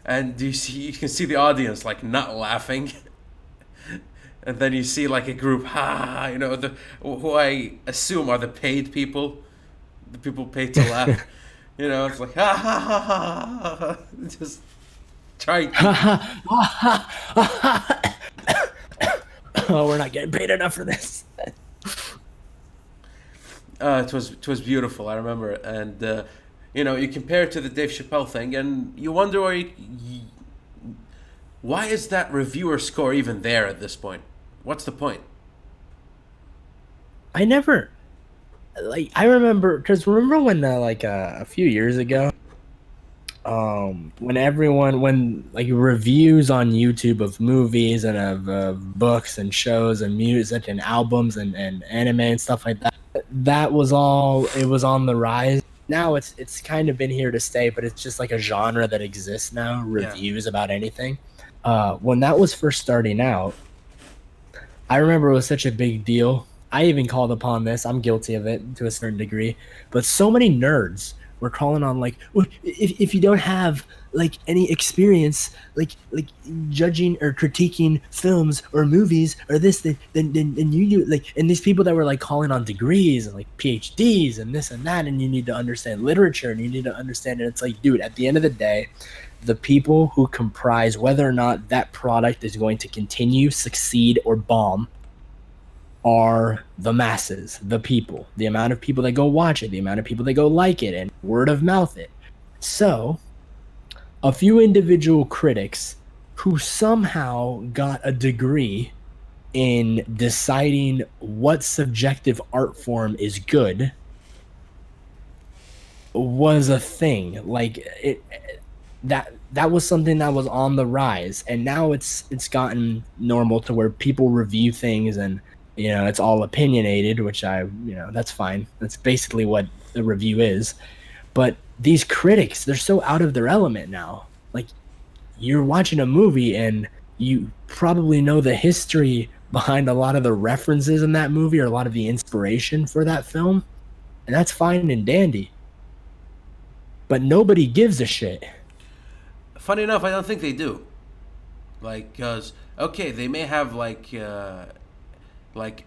And you can see the audience like not laughing. And then you see like a group, who I assume are the paid people. The people paid to laugh. It's like, ha ha ha ha ha. Just try. Oh, we're not getting paid enough for this. It was beautiful. I remember it. And you compare it to the Dave Chappelle thing, and you wonder why is that reviewer score even there at this point? What's the point? I remember when a few years ago, when reviews on YouTube of movies and of books and shows and music and albums and anime and stuff like that was on the rise. Now it's kind of been here to stay, but it's just like a genre that exists now, reviews about anything. When that was first starting out, I remember it was such a big deal. I even called upon this. I'm guilty of it to a certain degree. But so many nerds were calling on well, if you don't have any experience judging or critiquing films or movies or this, then you and these people that were calling on degrees and PhDs and this and that, and you need to understand literature and you need to understand it. It's dude, at the end of the day, the people who comprise whether or not that product is going to continue, succeed, or bomb are the masses, the people, the amount of people that go watch it, the amount of people that go like it, and word of mouth it. So, a few individual critics who somehow got a degree in deciding what subjective art form is good was a thing. Like that was something that was on the rise, and now it's gotten normal to where people review things, and it's all opinionated, which that's fine. That's basically what a review is. But these critics, they're so out of their element now. Like, you're watching a movie and you probably know the history behind a lot of the references in that movie or a lot of the inspiration for that film, and that's fine and dandy. But nobody gives a shit. Funny enough, I don't think they do. Like, cause okay, they may have like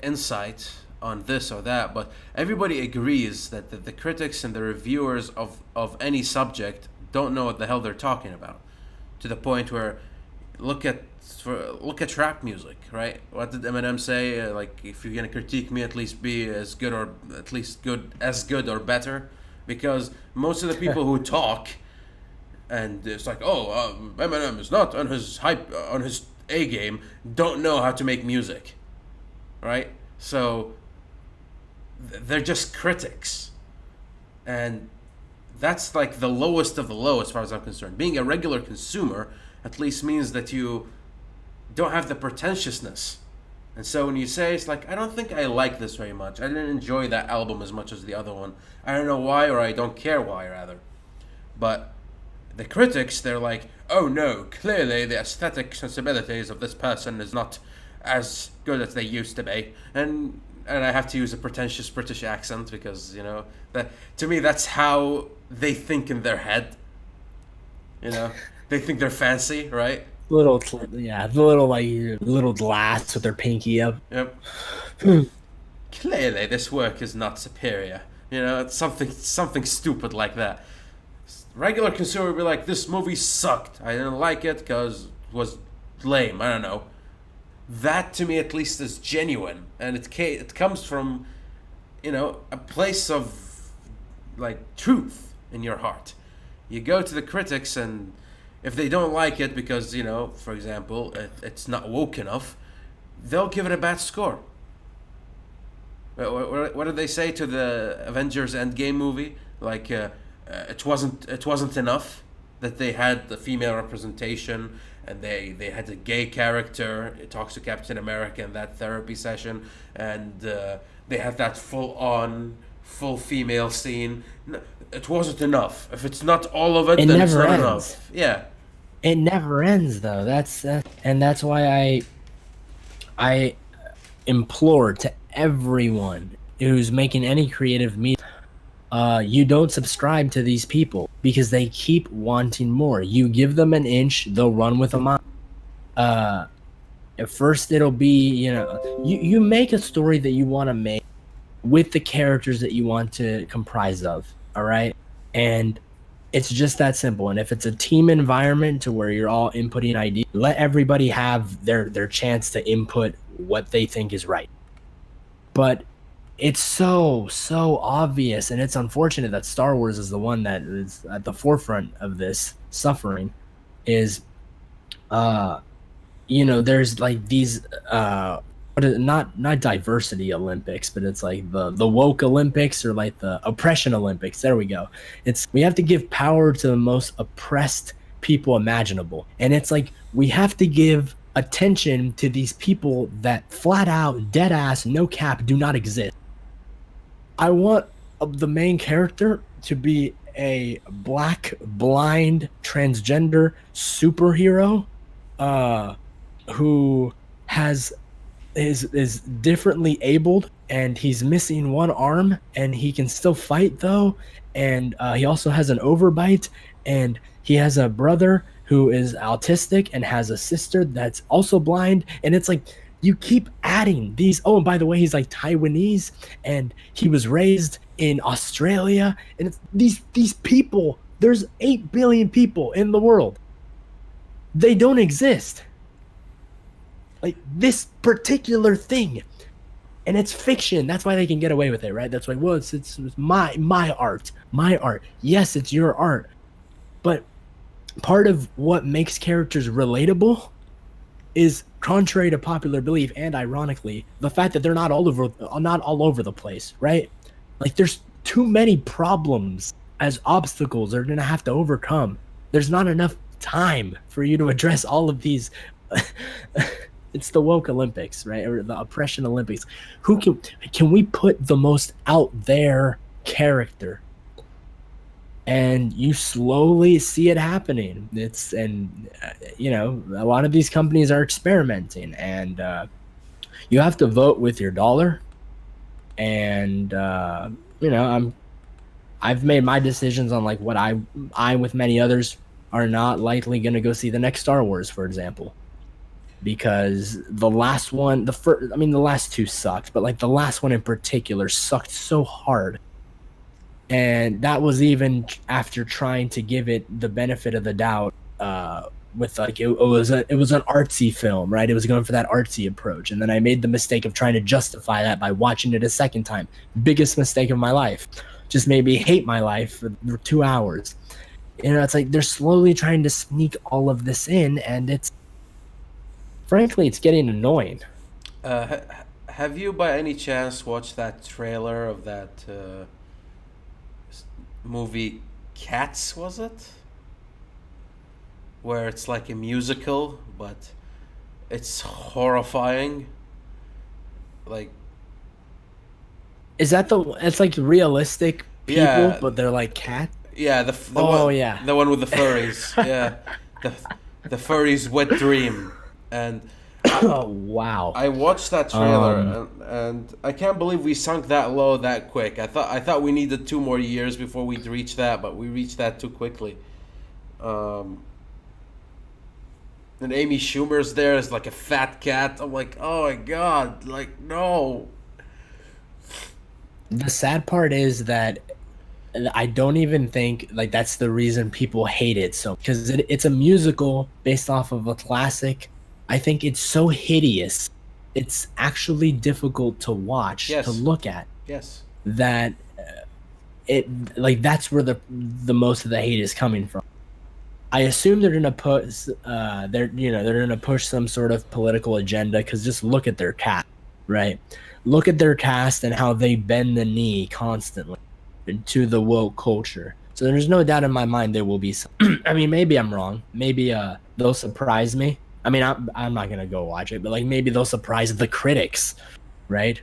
insight on this or that, but everybody agrees that the critics and the reviewers of any subject don't know what the hell they're talking about. To the point where, look at look at rap music, right? What did Eminem say? Like, if you're gonna critique me, at least be as good, or at least good or better, because most of the people who talk, and it's like, oh, Eminem is not on his on his A game, don't know how to make music, right? So they're just critics, and that's like the lowest of the low as far as I'm concerned. Being a regular consumer at least means that you don't have the pretentiousness. And so when you say, it's like, I don't think I like this very much. I didn't enjoy that album as much as the other one. I don't know why, or I don't care why, rather. But the critics, they're like, oh no, clearly the aesthetic sensibilities of this person is not as good as they used to be. And I have to use a pretentious British accent because, that, to me, that's how they think in their head. They think they're fancy, right? Yeah, the little like little glass with their pinky up. Yep. Clearly, this work is not superior. It's something stupid like that. Regular consumer would be like, this movie sucked. I didn't like it because it was lame. I don't know. That, to me, at least, is genuine, and it comes from, a place of like truth in your heart. You go to the critics, and if they don't like it because, for example, it's not woke enough, they'll give it a bad score. What did they say to the Avengers Endgame movie? Like, it wasn't enough that they had the female representation, and they had a gay character. It talks to Captain America in that therapy session, and they had that full female scene. It wasn't enough. If it's not all of it, It then it's never not ends. enough. Yeah. It never ends though. And that's why I implore to everyone who's making any creative media, you don't subscribe to these people because they keep wanting more. You give them an inch, they'll run with a mile. At first it'll be, you make a story that you want to make with the characters that you want to comprise of, all right? And it's just that simple. And if it's a team environment to where you're all inputting ideas, let everybody have their chance to input what they think is right. But it's so obvious, and it's unfortunate that Star Wars is the one that is at the forefront of this suffering. Is there's like these not diversity Olympics, but it's like the woke Olympics, or like the oppression Olympics. There we go. We have to give power to the most oppressed people imaginable, and it's like we have to give attention to these people that flat out, dead ass, no cap, do not exist. I want the main character to be a black, blind, transgender superhero, who is differently abled, and he's missing one arm, and he can still fight though, and he also has an overbite, and he has a brother who is autistic and has a sister that's also blind, and it's like you keep adding these. Oh, and by the way, he's like Taiwanese, and he was raised in Australia, and it's these people. There's 8 billion people in the world. They don't exist. Like this particular thing, and it's fiction. That's why they can get away with it, right? That's why, well, it's my art, my art. Yes, it's your art, but part of what makes characters relatable is, contrary to popular belief and ironically, the fact that they're not all over the place, right? Like there's too many problems as obstacles they're going to have to overcome. There's not enough time for you to address all of these. It's the woke Olympics, right? Or the oppression Olympics. Who can we put the most out there character? And you slowly see it happening. A lot of these companies are experimenting, and you have to vote with your dollar. And I've made my decisions on like what I with many others are not likely going to go see the next Star Wars, for example, because the last one, the last two sucked, but like the last one in particular sucked so hard. And that was even after trying to give it the benefit of the doubt, with like it was an artsy film, right? It was going for that artsy approach, and then I made the mistake of trying to justify that by watching it a second time. Biggest mistake of my life. Just made me hate my life for 2 hours. It's like they're slowly trying to sneak all of this in, and frankly, it's getting annoying. Have you by any chance watched that trailer of that movie Cats, was it? Where it's like a musical, but it's horrifying. Like, Is that it's like realistic people, yeah, but they're like cats? yeah, Yeah. the one with the furries, yeah, the the furries' wet dream, and Oh wow. I watched that trailer, Um, and I can't believe we sunk that low that quick. I thought we needed 2 more years before we'd reach that, but we reached that too quickly. Um, and Amy Schumer's there as like a fat cat. I'm like, oh my god, like no. the sad part is that I don't even think like that's the reason people hate it so, because it's a musical based off of a classic. I think it's so hideous. It's actually difficult to watch, to Yes, look at, yes. that it like that's where the most of the hate is coming from. I assume they're gonna put they're gonna push some sort of political agenda, because just look at their cast, right? Look at their cast and how they bend the knee constantly to the woke culture. So there's no doubt in my mind there will be some. I mean, maybe I'm wrong. Maybe they'll surprise me. I mean, I'm not gonna go watch it, but like maybe they'll surprise the critics, right?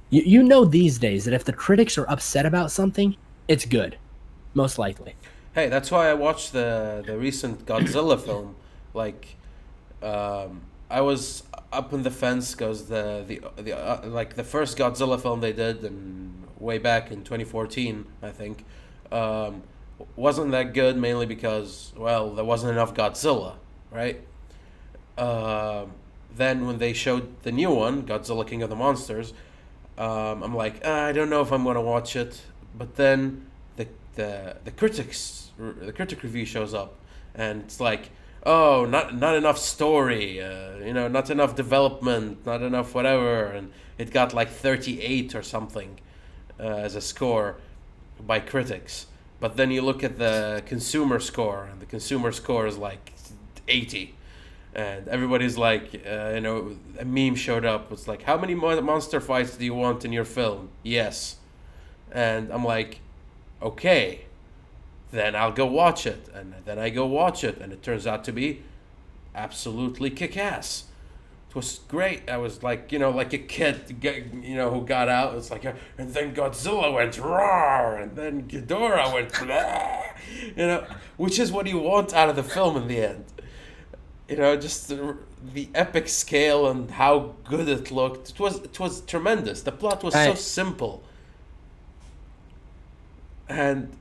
These days that if the critics are upset about something, it's good, most likely. Hey, that's why I watched the recent Godzilla film. Like, I was up in the fence because the first Godzilla film they did, and way back in 2014, I think, um, wasn't that good, mainly because, well, there wasn't enough Godzilla, right? Then when they showed the new one, Godzilla King of the Monsters, I'm like, I don't know if I'm gonna watch it. But then the critic review shows up, and it's like, oh, not enough story, not enough development, not enough whatever, and it got like 38 or something as a score by critics. But then you look at the consumer score, and the consumer score is like 80. And everybody's like, a meme showed up. It's like, how many monster fights do you want in your film? Yes. And I'm like, okay, then I'll go watch it. And then I go watch it, and it turns out to be absolutely kick-ass. It was great. I was like, like a kid, who got out. It's like, and then Godzilla went roar, and then Ghidorah went blah, which is what you want out of the film in the end. Just the epic scale and how good it looked. It was tremendous. The plot was so simple, and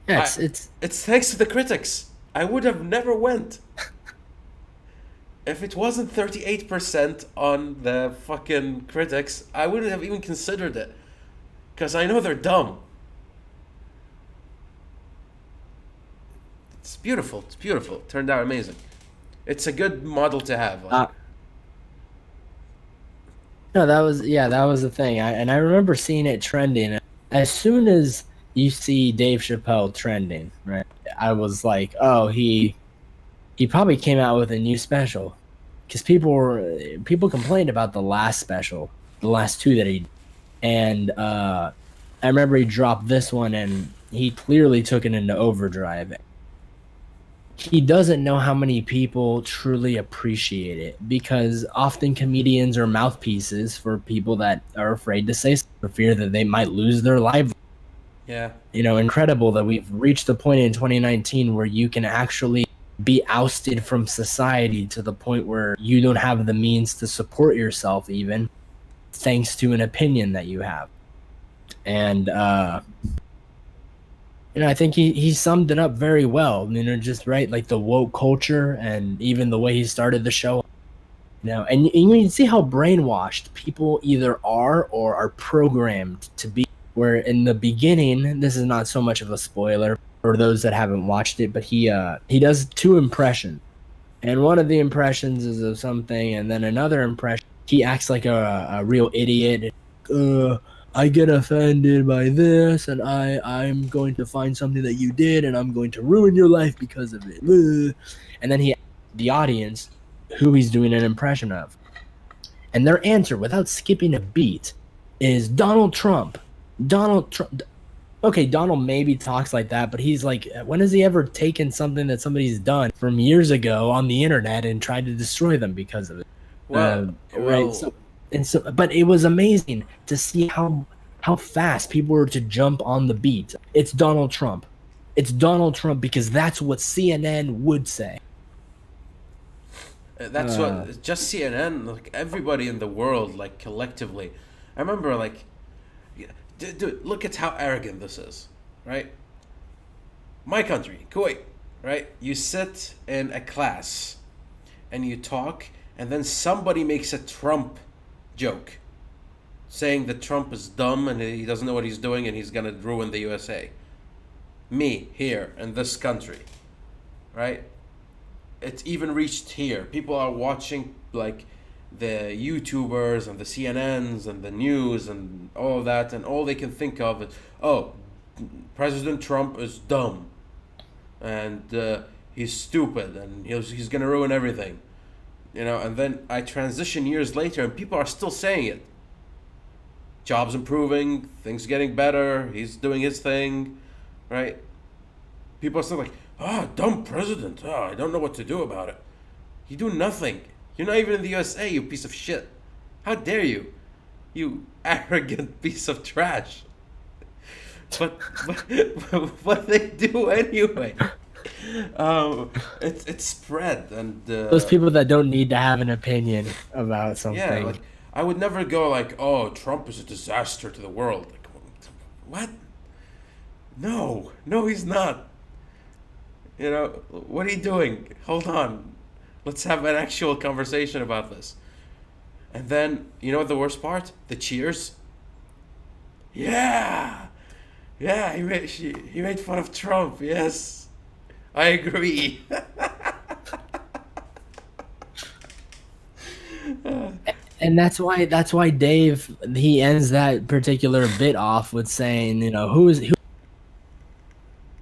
Yeah, I, it's thanks to the critics. I would have never went if it wasn't 38% on the fucking critics. I wouldn't have even considered it, because I know they're dumb. It's beautiful. It's beautiful. It turned out amazing. It's a good model to have. Like, no, that was the thing. I remember seeing it trending. As soon as you see Dave Chappelle trending, right? I was like, oh, he probably came out with a new special, because people complained about the last special, the last two that he, and I remember he dropped this one, and he clearly took it into overdrive. He doesn't know how many people truly appreciate it, because often comedians are mouthpieces for people that are afraid to say something for fear that they might lose their life. Yeah. Incredible that we've reached the point in 2019 where you can actually be ousted from society to the point where you don't have the means to support yourself, even thanks to an opinion that you have. And I think he summed it up very well. Just right, like the woke culture, and even the way he started the show. And you can see how brainwashed people either are or are programmed to be. Where in the beginning, this is not so much of a spoiler for those that haven't watched it, but he does two impressions, and one of the impressions is of something, and then another impression he acts like a real idiot. I get offended by this, and I'm going to find something that you did, and I'm going to ruin your life because of it. And then he asks the audience who he's doing an impression of, and their answer, without skipping a beat, is Donald Trump. Donald Trump. Okay, Donald maybe talks like that, but he's like, when has he ever taken something that somebody's done from years ago on the internet and tried to destroy them because of it? Well, Right. well, But it was amazing to see how fast people were to jump on the beat. It's Donald Trump. It's Donald Trump because that's what CNN would say. that's what just CNN, like everybody in the world, like collectively. I remember, like, dude, look at how arrogant this is, right? My country, Kuwait, right? You sit in a class and you talk, and then somebody makes a Trump joke, saying that Trump is dumb and he doesn't know what he's doing and he's gonna ruin the USA. Me here in this country, right? It's even reached here. People are watching, like, the YouTubers and the CNNs and the news and all of that, and all they can think of is, oh, President Trump is dumb, and he's stupid, and he's gonna ruin everything, And then I transition years later, and people are still saying it. Jobs improving, things getting better, he's doing his thing, right? People are still like, dumb president. I don't know what to do about it. You do nothing. You're not even in the USA, you piece of shit. How dare you? You arrogant piece of trash. But what they do anyway. It's spread, and Those people that don't need to have an opinion about something. yeah, like, I would never go like, oh, Trump is a disaster to the world. Like, what? No, he's not. What are you doing? Hold on. Let's have an actual conversation about this. And then, you know what the worst part? The cheers. Yeah, yeah. He made fun of Trump. Yes, I agree. And that's why Dave, he ends that particular bit off with saying, who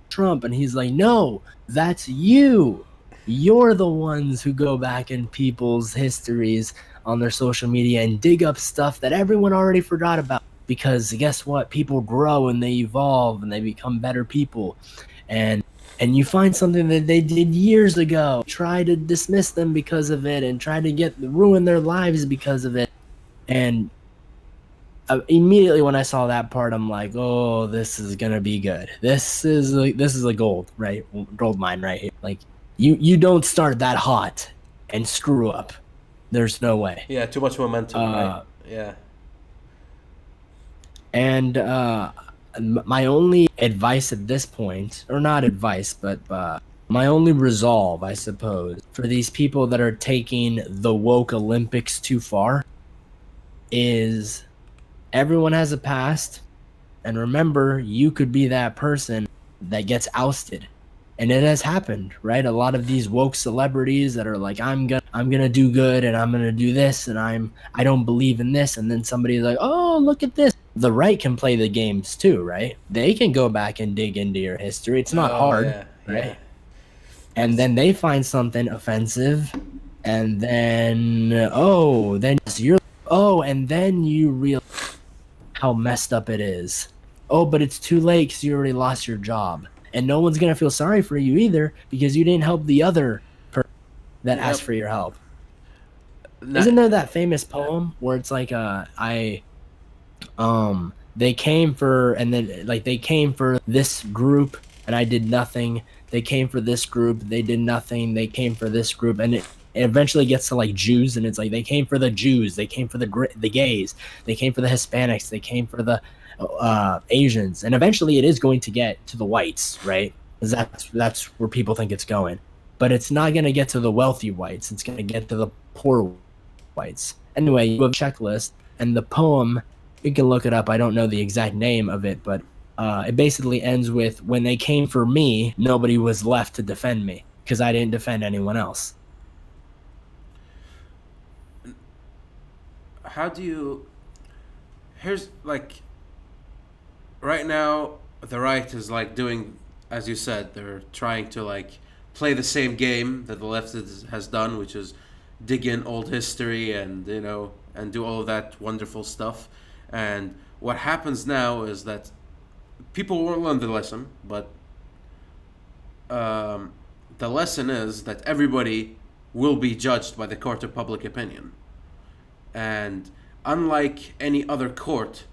Trump, and he's like, no, that's you. You're the ones who go back in people's histories on their social media and dig up stuff that everyone already forgot about. Because guess what? People grow and they evolve and they become better people. And you find something that they did years ago, try to dismiss them because of it, and try to ruin their lives because of it. And immediately when I saw that part, I'm like, oh, this is gonna be good. This is a gold mine right here. Like, you don't start that hot and screw up. There's no way. Yeah, too much momentum, right? Yeah. And my only advice at this point, or not advice, but my only resolve, I suppose, for these people that are taking the woke Olympics too far is everyone has a past, and remember, you could be that person that gets ousted. And it has happened, right? A lot of these woke celebrities that are like, I'm gonna do good, and I'm gonna do this, and I don't believe in this, and then somebody's like, oh, look at this. The right can play the games too, right? They can go back and dig into your history. It's not hard, yeah, right? Yeah. And then they find something offensive, and then and then you realize how messed up it is. oh, but it's too late because you already lost your job. And no one's going to feel sorry for you either because you didn't help the other person that asked Yep. for your help. Isn't Not, there that famous poem where it's like, they came for, and then like they came for this group and I did nothing. They came for this group, they did nothing. They came for this group, and it eventually gets to like Jews, and it's like they came for the Jews, they came for the gays, they came for the Hispanics, they came for the Asians, and eventually it is going to get to the whites, right? Because that's where people think it's going, but it's not going to get to the wealthy whites. It's going to get to the poor whites. Anyway, you have a checklist, and the poem, you can look it up. I don't know the exact name of it, but it basically ends with, when they came for me, nobody was left to defend me because I didn't defend anyone else. how do you? Here's like right now the right is like doing, as you said, they're trying to like play the same game that the left has done, which is dig in old history and and do all of that wonderful stuff. And what happens now is that people won't learn the lesson, but the lesson is that everybody will be judged by the court of public opinion. And unlike any other court,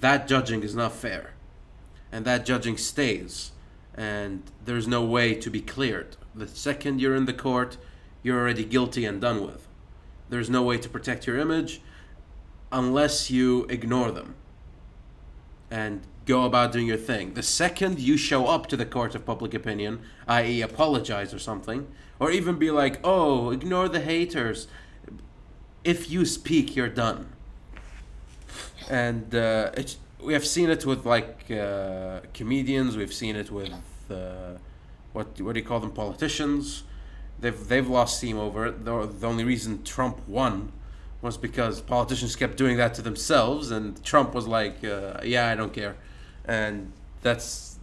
that judging is not fair. And that judging stays. And there's no way to be cleared. The second you're in the court, you're already guilty and done with. There's no way to protect your image unless you ignore them and go about doing your thing. The second you show up to the court of public opinion, i.e., apologize or something, or even be like, oh, ignore the haters, if you speak, you're done. And we have seen it with like comedians. We've seen it with what do you call them? Politicians. They've lost steam over it. The only reason Trump won was because politicians kept doing that to themselves, and Trump was like, "Yeah, I don't care," and that's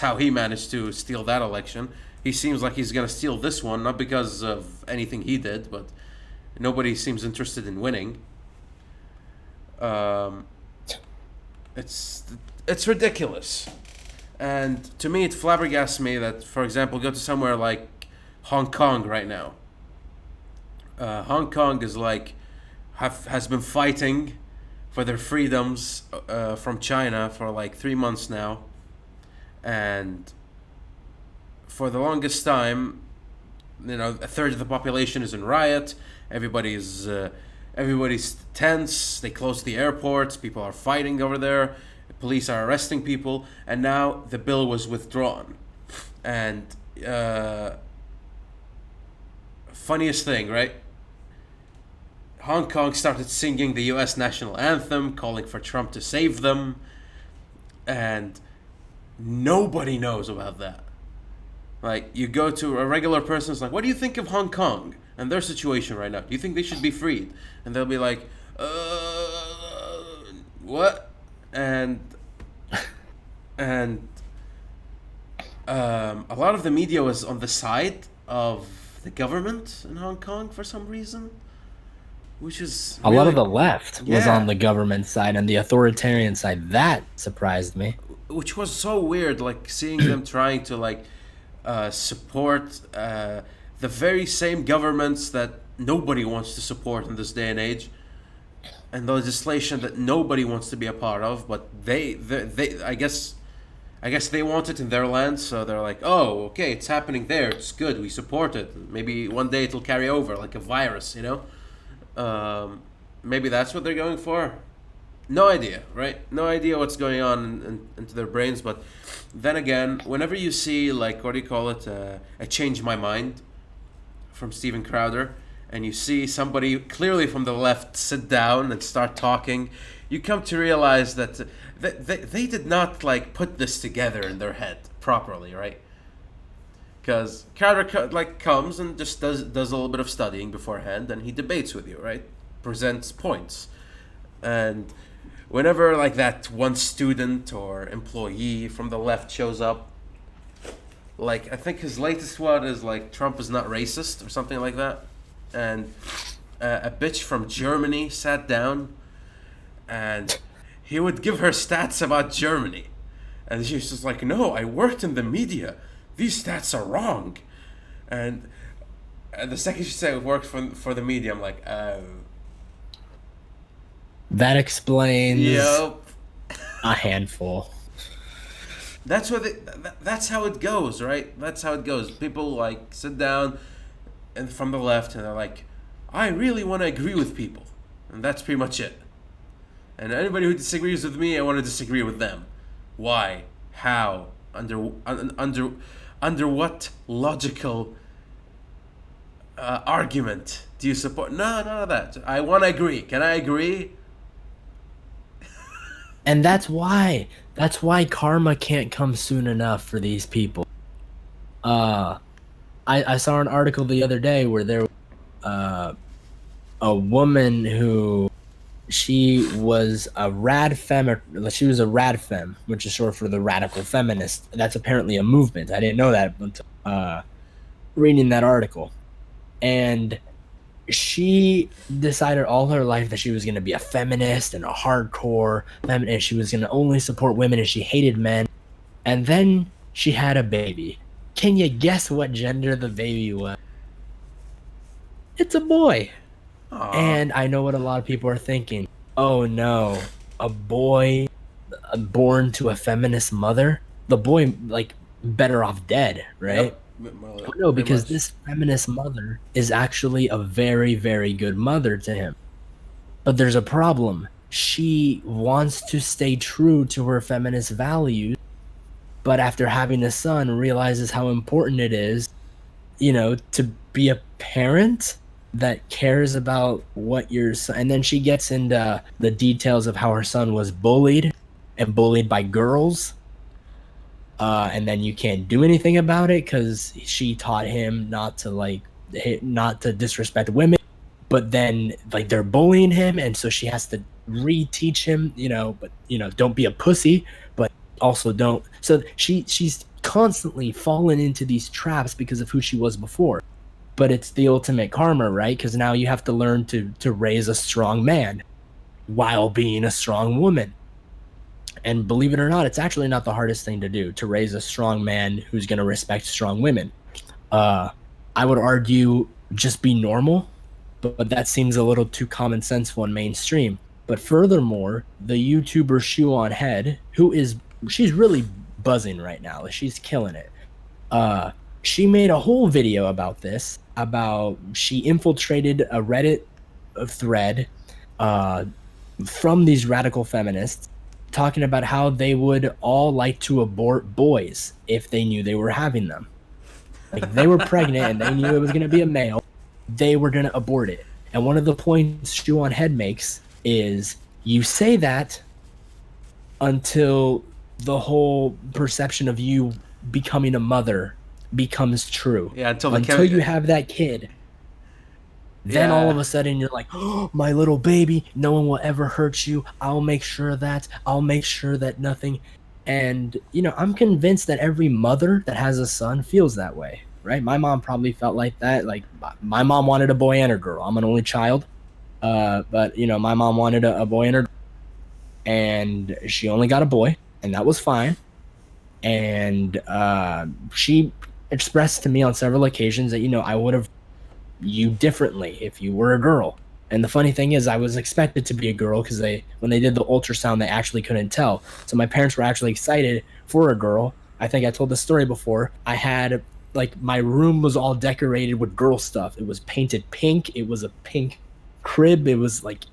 how he managed to steal that election. He seems like he's gonna steal this one, not because of anything he did, but nobody seems interested in winning. Um, it's ridiculous, and to me, it flabbergasts me that, for example, go to somewhere like Hong Kong right now. Hong Kong is like has been fighting for their freedoms from China for like 3 months now, and for the longest time, a third of the population is in riot. Everybody's tense. They closed the airports. People are fighting over there. The police are arresting people, and now the bill was withdrawn. And funniest thing, right? Hong Kong started singing the U.S. national anthem, calling for Trump to save them, and nobody knows about that. Like, you go to a regular person, it's like, what do you think of Hong Kong and their situation right now? Do you think they should be freed? And they'll be like, what? And a lot of the media was on the side of the government in Hong Kong for some reason, which is A lot of the left was on yeah, the government side and the authoritarian side. That surprised me. which was so weird, like seeing them trying to like support the very same governments that nobody wants to support in this day and age, and the legislation that nobody wants to be a part of, but they I guess they want it in their land, so they're like, oh, okay, it's happening there, it's good, we support it. Maybe one day it'll carry over like a virus, Maybe that's what they're going for. No idea, right? No idea what's going on into their brains. But then again, whenever you see like, what do you call it, a change my mind from Steven Crowder, and you see somebody clearly from the left sit down and start talking, you come to realize that they did not like put this together in their head properly, right? Because Crowder like comes and just does a little bit of studying beforehand, and he debates with you, right? Presents points, and whenever like that one student or employee from the left shows up, like I think his latest one is like Trump is not racist or something like that, and a bitch from Germany sat down, and he would give her stats about Germany, And she's just like, no, I worked in the media. These stats are wrong. And, and the second she said it worked for the media, I'm like, oh. That explains Yep. a handful. That's what that's how it goes, right? That's how it goes. People like sit down and from the left and they're like, I really want to agree with people. And that's pretty much it. And anybody who disagrees with me, I want to disagree with them. Why? How? Under what logical argument do you support? No, none of that. I want to agree. Can I agree? And that's why karma can't come soon enough for these people. Uh I saw an article the other day where there uh a woman who she was a rad femme, which is short for the radical feminist. That's apparently a movement. I didn't know that until reading that article. And she decided all her life that she was going to be a feminist and a hardcore feminist. She was going to only support women and she hated men. And then she had a baby. Can you guess what gender the baby was? It's a boy. Aw. And I know what a lot of people are thinking. Oh no, a boy born to a feminist mother? The boy, like, better off dead, right? Yep. No, Pretty because much. this feminist mother is actually a very, very good mother to him. But there's a problem. She wants to stay true to her feminist values, but after having a son, realizes how important it is, to be a parent that cares about what your son. And then she gets into the details of how her son was bullied and bullied by girls. And then you can't do anything about it because she taught him not to not to disrespect women. But then like they're bullying him, and so she has to reteach him, but don't be a pussy, but also don't. So she's constantly fallen into these traps because of who she was before. But it's the ultimate karma, right? Because now you have to learn to raise a strong man while being a strong woman. And believe it or not, it's actually not the hardest thing to do, to raise a strong man who's going to respect strong women. Uh, I would argue just be normal, but that seems a little too common senseful and mainstream. But furthermore, the YouTuber Shoe on Head, she's really buzzing right now. Like, she's killing it. She made a whole video about this, about she infiltrated a Reddit thread uh, from these radical feminists, talking about how they would all like to abort boys if they knew they were having them. Like, they were pregnant and they knew it was going to be a male, they were going to abort it. And one of the points Shoe on Head makes is you say that until the whole perception of you becoming a mother becomes true. Yeah, Until you have that kid, then all of Yeah. a sudden you're like, oh, my little baby, no one will ever hurt you. I'll make sure that nothing. And, I'm convinced that every mother that has a son feels that way, right? My mom probably felt like that. Like, my mom wanted a boy and a girl. I'm an only child. But, my mom wanted a boy and a girl. And she only got a boy, and that was fine. And she expressed to me on several occasions that, I would have you differently if you were a girl. And the funny thing is, I was expected to be a girl because when they did the ultrasound, they actually couldn't tell. So my parents were actually excited for a girl. I think I told this story before. I had, like, my room was all decorated with girl stuff. It was painted pink. It was a pink crib. It was like,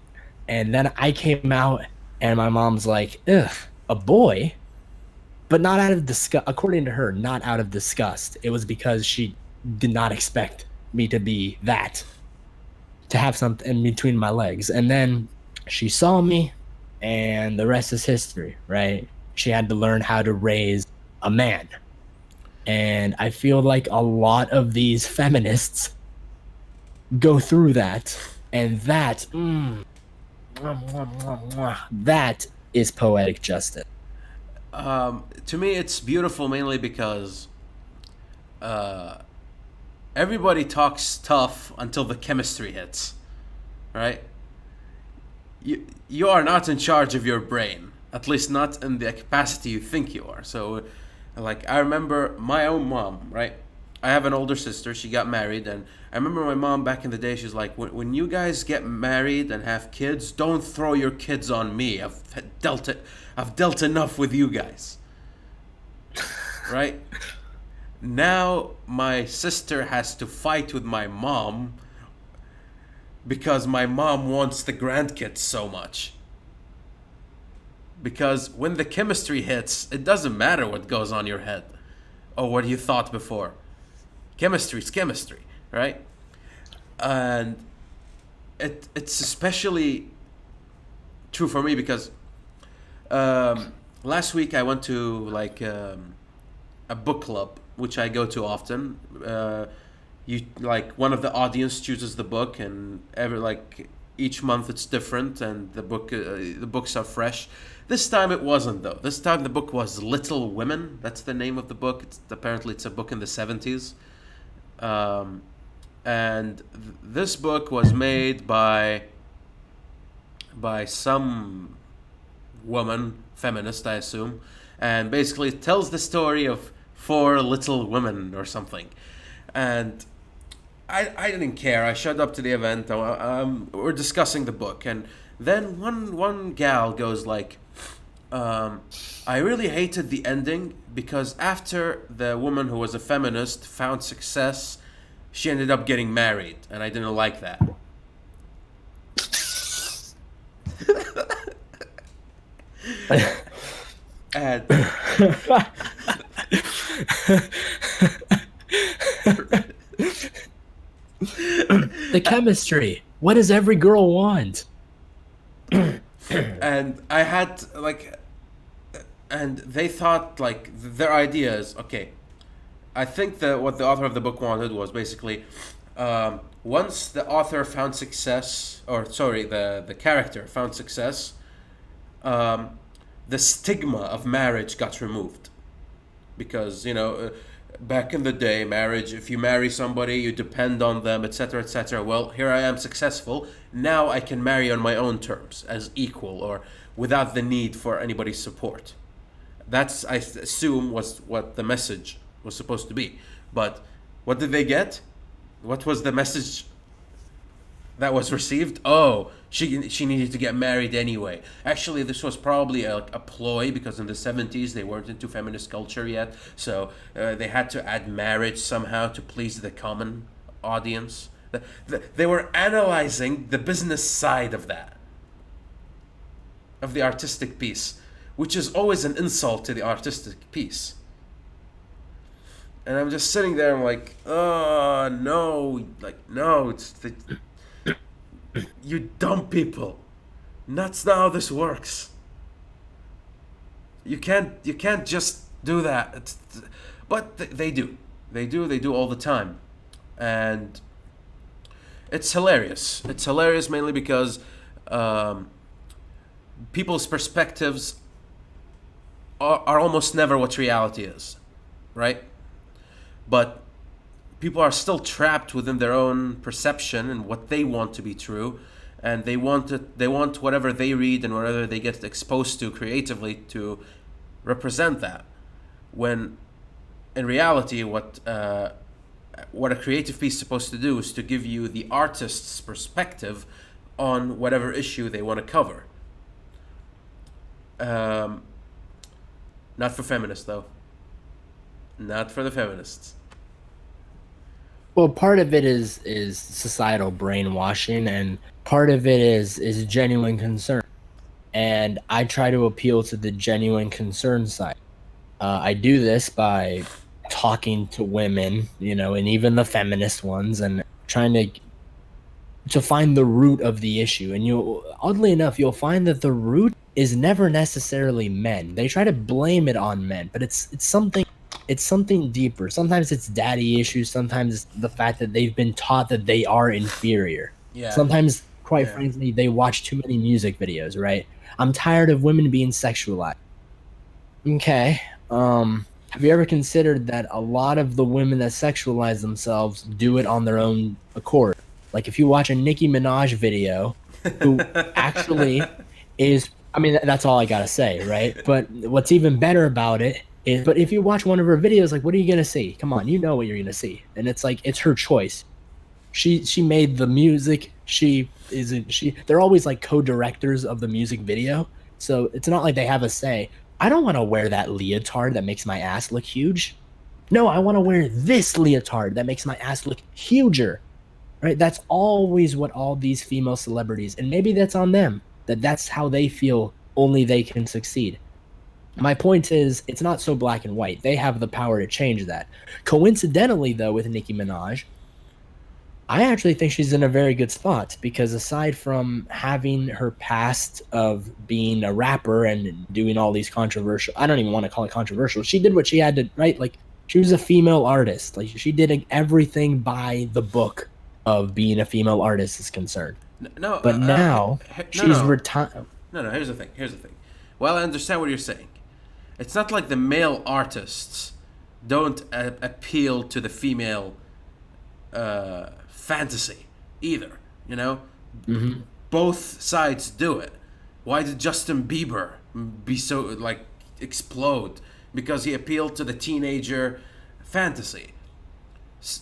and then I came out and my mom's like, ugh, a boy? But not out of disgust. According to her, not out of disgust. It was because she did not expect me to be that, to have something in between my legs. And then she saw me, and the rest is history, right? She had to learn how to raise a man. And I feel like a lot of these feminists go through that, and that is poetic justice. To me, it's beautiful mainly because uh, everybody talks tough until the chemistry hits, right? You are not in charge of your brain. At least not in the capacity you think you are. So, like, I remember my own mom, right? I have an older sister. She got married, and I remember my mom back in the day. She's like, when you guys get married and have kids, don't throw your kids on me. I've dealt enough with you guys, right? Now my sister has to fight with my mom because my mom wants the grandkids so much. Because when the chemistry hits, it doesn't matter what goes on your head or what you thought before. Chemistry's chemistry, right? And it's especially true for me because last week I went to like a book club, which I go to often. You like one of the audience chooses the book, and every like each month it's different, and the books are fresh. This time it wasn't though. This time the book was Little Women. That's the name of the book. Apparently it's a book in the 70s. And this book was made by some woman, feminist, I assume, and basically it tells the story of four little women or something. And I didn't care. I showed up to the event. We're discussing the book, and then one gal goes like, I really hated the ending because after the woman who was a feminist found success, she ended up getting married, and I didn't like that. And The chemistry. What does every girl want? and I had like, and they thought like their ideas. Okay, I think that what the author of the book wanted was basically, once the author found success, or sorry, the character found success, the stigma of marriage got removed, because back in the day, marriage, if you marry somebody, you depend on them, etc., etc. Well, here I am successful. Now I can marry on my own terms as equal or without the need for anybody's support. That's, I assume, was what the message was supposed to be. But what did they get? What was the message that was received? Oh, she needed to get married anyway. Actually, this was probably a ploy, because in the 70s they weren't into feminist culture yet, so they had to add marriage somehow to please the common audience. They were analyzing the business side of that, of the artistic piece, which is always an insult to the artistic piece. And I'm just sitting there, I'm like, oh no, like no, it's the, you dumb people. That's not how this works. You can't just do that. But they do. They do all the time. And it's hilarious. It's hilarious mainly because people's perspectives are almost never what reality is, right? But people are still trapped within their own perception and what they want to be true, and they want whatever they read and whatever they get exposed to creatively to represent that. When in reality, what a creative piece is supposed to do is to give you the artist's perspective on whatever issue they want to cover. Not for feminists, though. Not for the feminists. Well, part of it is societal brainwashing, and part of it is genuine concern. And I try to appeal to the genuine concern side. I do this by talking to women, and even the feminist ones, and trying to find the root of the issue. And oddly enough, you'll find that the root is never necessarily men. They try to blame it on men, but it's something deeper. Sometimes it's daddy issues. Sometimes it's the fact that they've been taught that they are inferior. Yeah. Sometimes, quite frankly, they watch too many music videos, right? I'm tired of women being sexualized. Okay. Have you ever considered that a lot of the women that sexualize themselves do it on their own accord? Like if you watch a Nicki Minaj video, who actually is I mean, that's all I gotta say, right? But what's even better about it is, but if you watch one of her videos, like, what are you gonna see? Come on, you know what you're gonna see, and it's like it's her choice. She made the music. She isn't she. They're always like co-directors of the music video, so it's not like they have a say. I don't want to wear that leotard that makes my ass look huge. No, I want to wear this leotard that makes my ass look huger. Right? That's always what all these female celebrities, and maybe that's on them, that's how they feel only they can succeed. My point is, it's not so black and white. They have the power to change that. Coincidentally, though, with Nicki Minaj, I actually think she's in a very good spot because aside from having her past of being a rapper and doing all these controversial, I don't even want to call it controversial. She did what she had to, right? Like she was a female artist. Like she did everything by the book of being a female artist is concerned. No, But now no, she's retired. no. Here's the thing. Here's the thing. Well, I understand what you're saying. It's not like the male artists don't appeal to the female fantasy either. You know, both sides do it. Why did Justin Bieber be so like explode? Because he appealed to the teenager fantasy.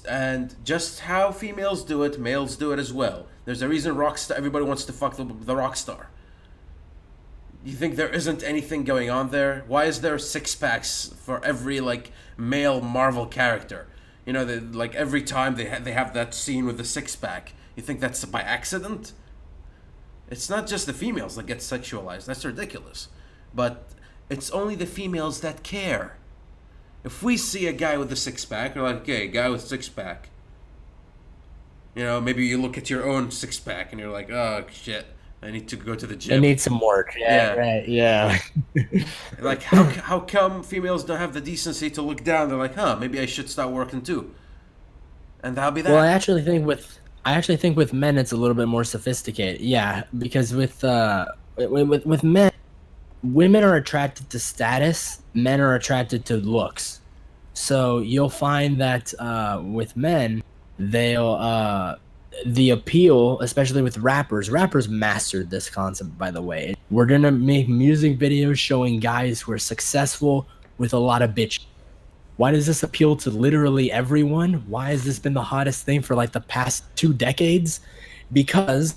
And just how females do it, males do it as well. There's a reason rockstar. Everybody wants to fuck the rock star. You think there isn't anything going on there? Why is there six packs for every like male Marvel character? You know, like every time they have that scene with the six pack. You think that's by accident? It's not just the females that get sexualized. That's ridiculous. But it's only the females that care. If we see a guy with a six pack, we're like, okay, guy with six pack. You know, maybe you look at your own six pack and you're like, oh shit, I need to go to the gym. It needs some work. Yeah, right. Yeah. Like, how come females don't have the decency to look down? They're like, huh, maybe I should start working too. And that'll be that. Well, I actually think with men it's a little bit more sophisticated. Yeah, because with men, women are attracted to status, men are attracted to looks. So you'll find that with men, they'll the appeal, especially with rappers mastered this concept, by the way. We're gonna make music videos showing guys who are successful with a lot of bitch. Why does this appeal to literally everyone? Why has this been the hottest thing for like the past 2 decades? Because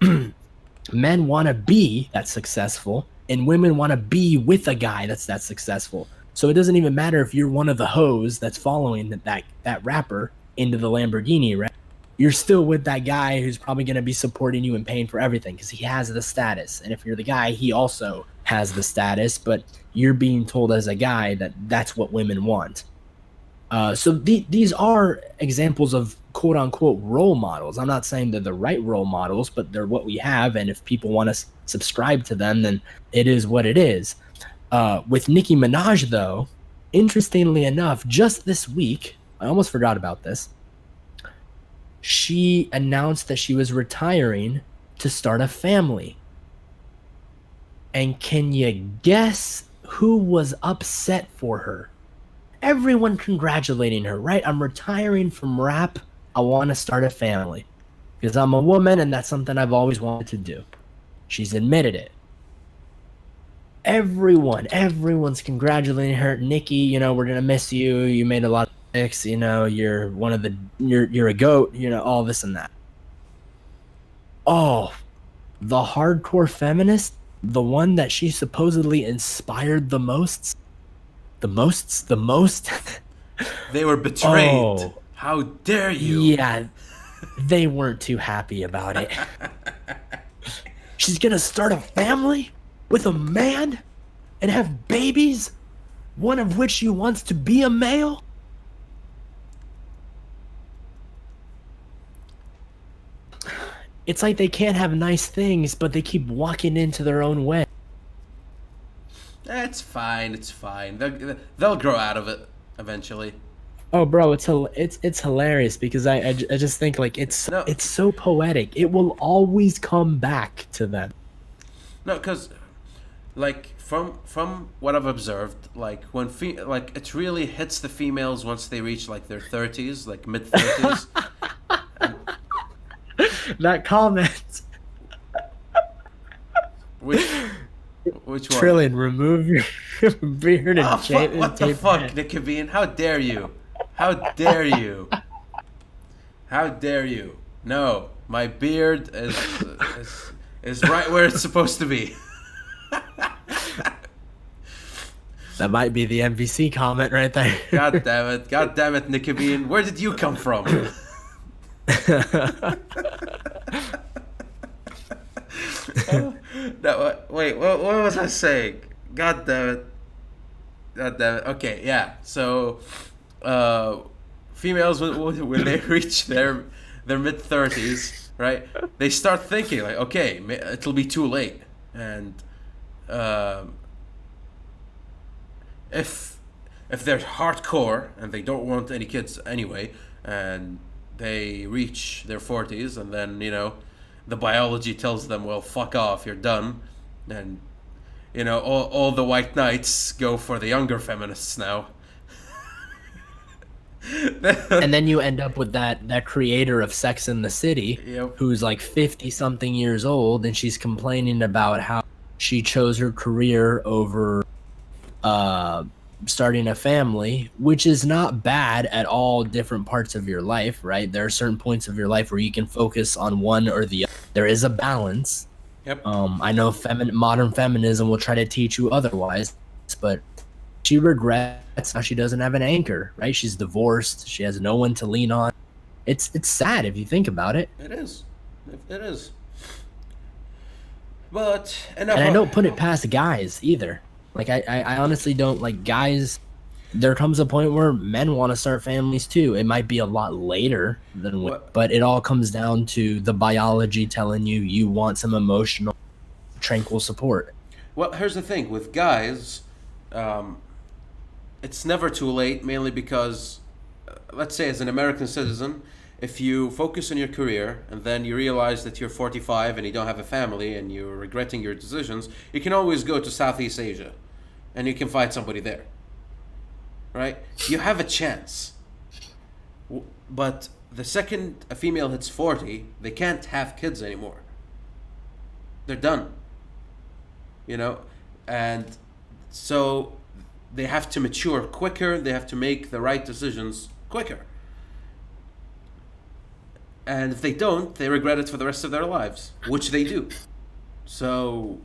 men want to be that successful and women want to be with a guy that's that successful. So it doesn't even matter if you're one of the hoes that's following that rapper into the Lamborghini, right? You're still with that guy who's probably going to be supporting you and paying for everything because he has the status. And if you're the guy, he also has the status, but you're being told as a guy that that's what women want. So these are examples of quote unquote role models. I'm not saying they're the right role models, but they're what we have. And if people want to subscribe to them, then it is what it is. With Nicki Minaj, though, interestingly enough, just this week, I almost forgot about this. She announced that she was retiring to start a family. And can you guess who was upset for her? Everyone congratulating her, right? I'm retiring from rap. I want to start a family because I'm a woman and that's something I've always wanted to do. She's admitted it. Everyone's congratulating her. Nicki, you know, we're going to miss you. You made a lot of mistakes. You know, you're a goat, you know, all this and that. Oh, the hardcore feminist, the one that she supposedly inspired the most. They were betrayed. Oh, how dare you? Yeah, they weren't too happy about it. She's gonna start a family with a man and have babies, one of which she wants to be a male. It's like they can't have nice things, but they keep walking into their own way. It's fine. It's fine. They'll grow out of it eventually. Oh, bro, it's hilarious because I just think like it's so poetic. It will always come back to them. No, because like from what I've observed, like when like it really hits the females once they reach like their 30s, like mid 30s. That comment. Which Which one? Trillion, remove your beard Oh, and fuck, shave and what the tape your fuck, head. Nickabean? How dare you? How dare you? How dare you? No, my beard is right where it's supposed to be. That might be the MVC comment right there. God damn it, Nickabean. Where did you come from? No, wait, what was I saying? God damn it. God damn it. Okay, yeah. So, uh, females when they reach their mid 30s, right? They start thinking like, okay, it'll be too late, and um, if if they're hardcore and they don't want any kids anyway, and they reach their 40s, and then the biology tells them, well, fuck off, you're done, and all the white knights go for the younger feminists now. And then you end up with that creator of Sex in the City, Yep. who's like 50 something years old, and she's complaining about how she chose her career over uh starting a family, which is not bad at all different parts of your life, right? There are certain points of your life where you can focus on one or the other. There is a balance. Yep. I know modern feminism will try to teach you otherwise, but she regrets how she doesn't have an anchor, right? She's divorced. She has no one to lean on. It's sad if you think about it. It is. It is. But enough. And I don't put it past guys either. Like I honestly don't like guys. There comes a point where men want to start families too. It might be a lot later than women, but it all comes down to the biology telling you want some emotional, tranquil support. Well, here's the thing with guys, it's never too late. Mainly because, let's say, as an American citizen, if you focus on your career and then you realize that you're 45 and you don't have a family and you're regretting your decisions, you can always go to Southeast Asia, and you can find somebody there. Right? You have a chance. But the second a female hits 40, they can't have kids anymore. They're done. And so they have to mature quicker, they have to make the right decisions quicker. And if they don't, they regret it for the rest of their lives, which they do. So,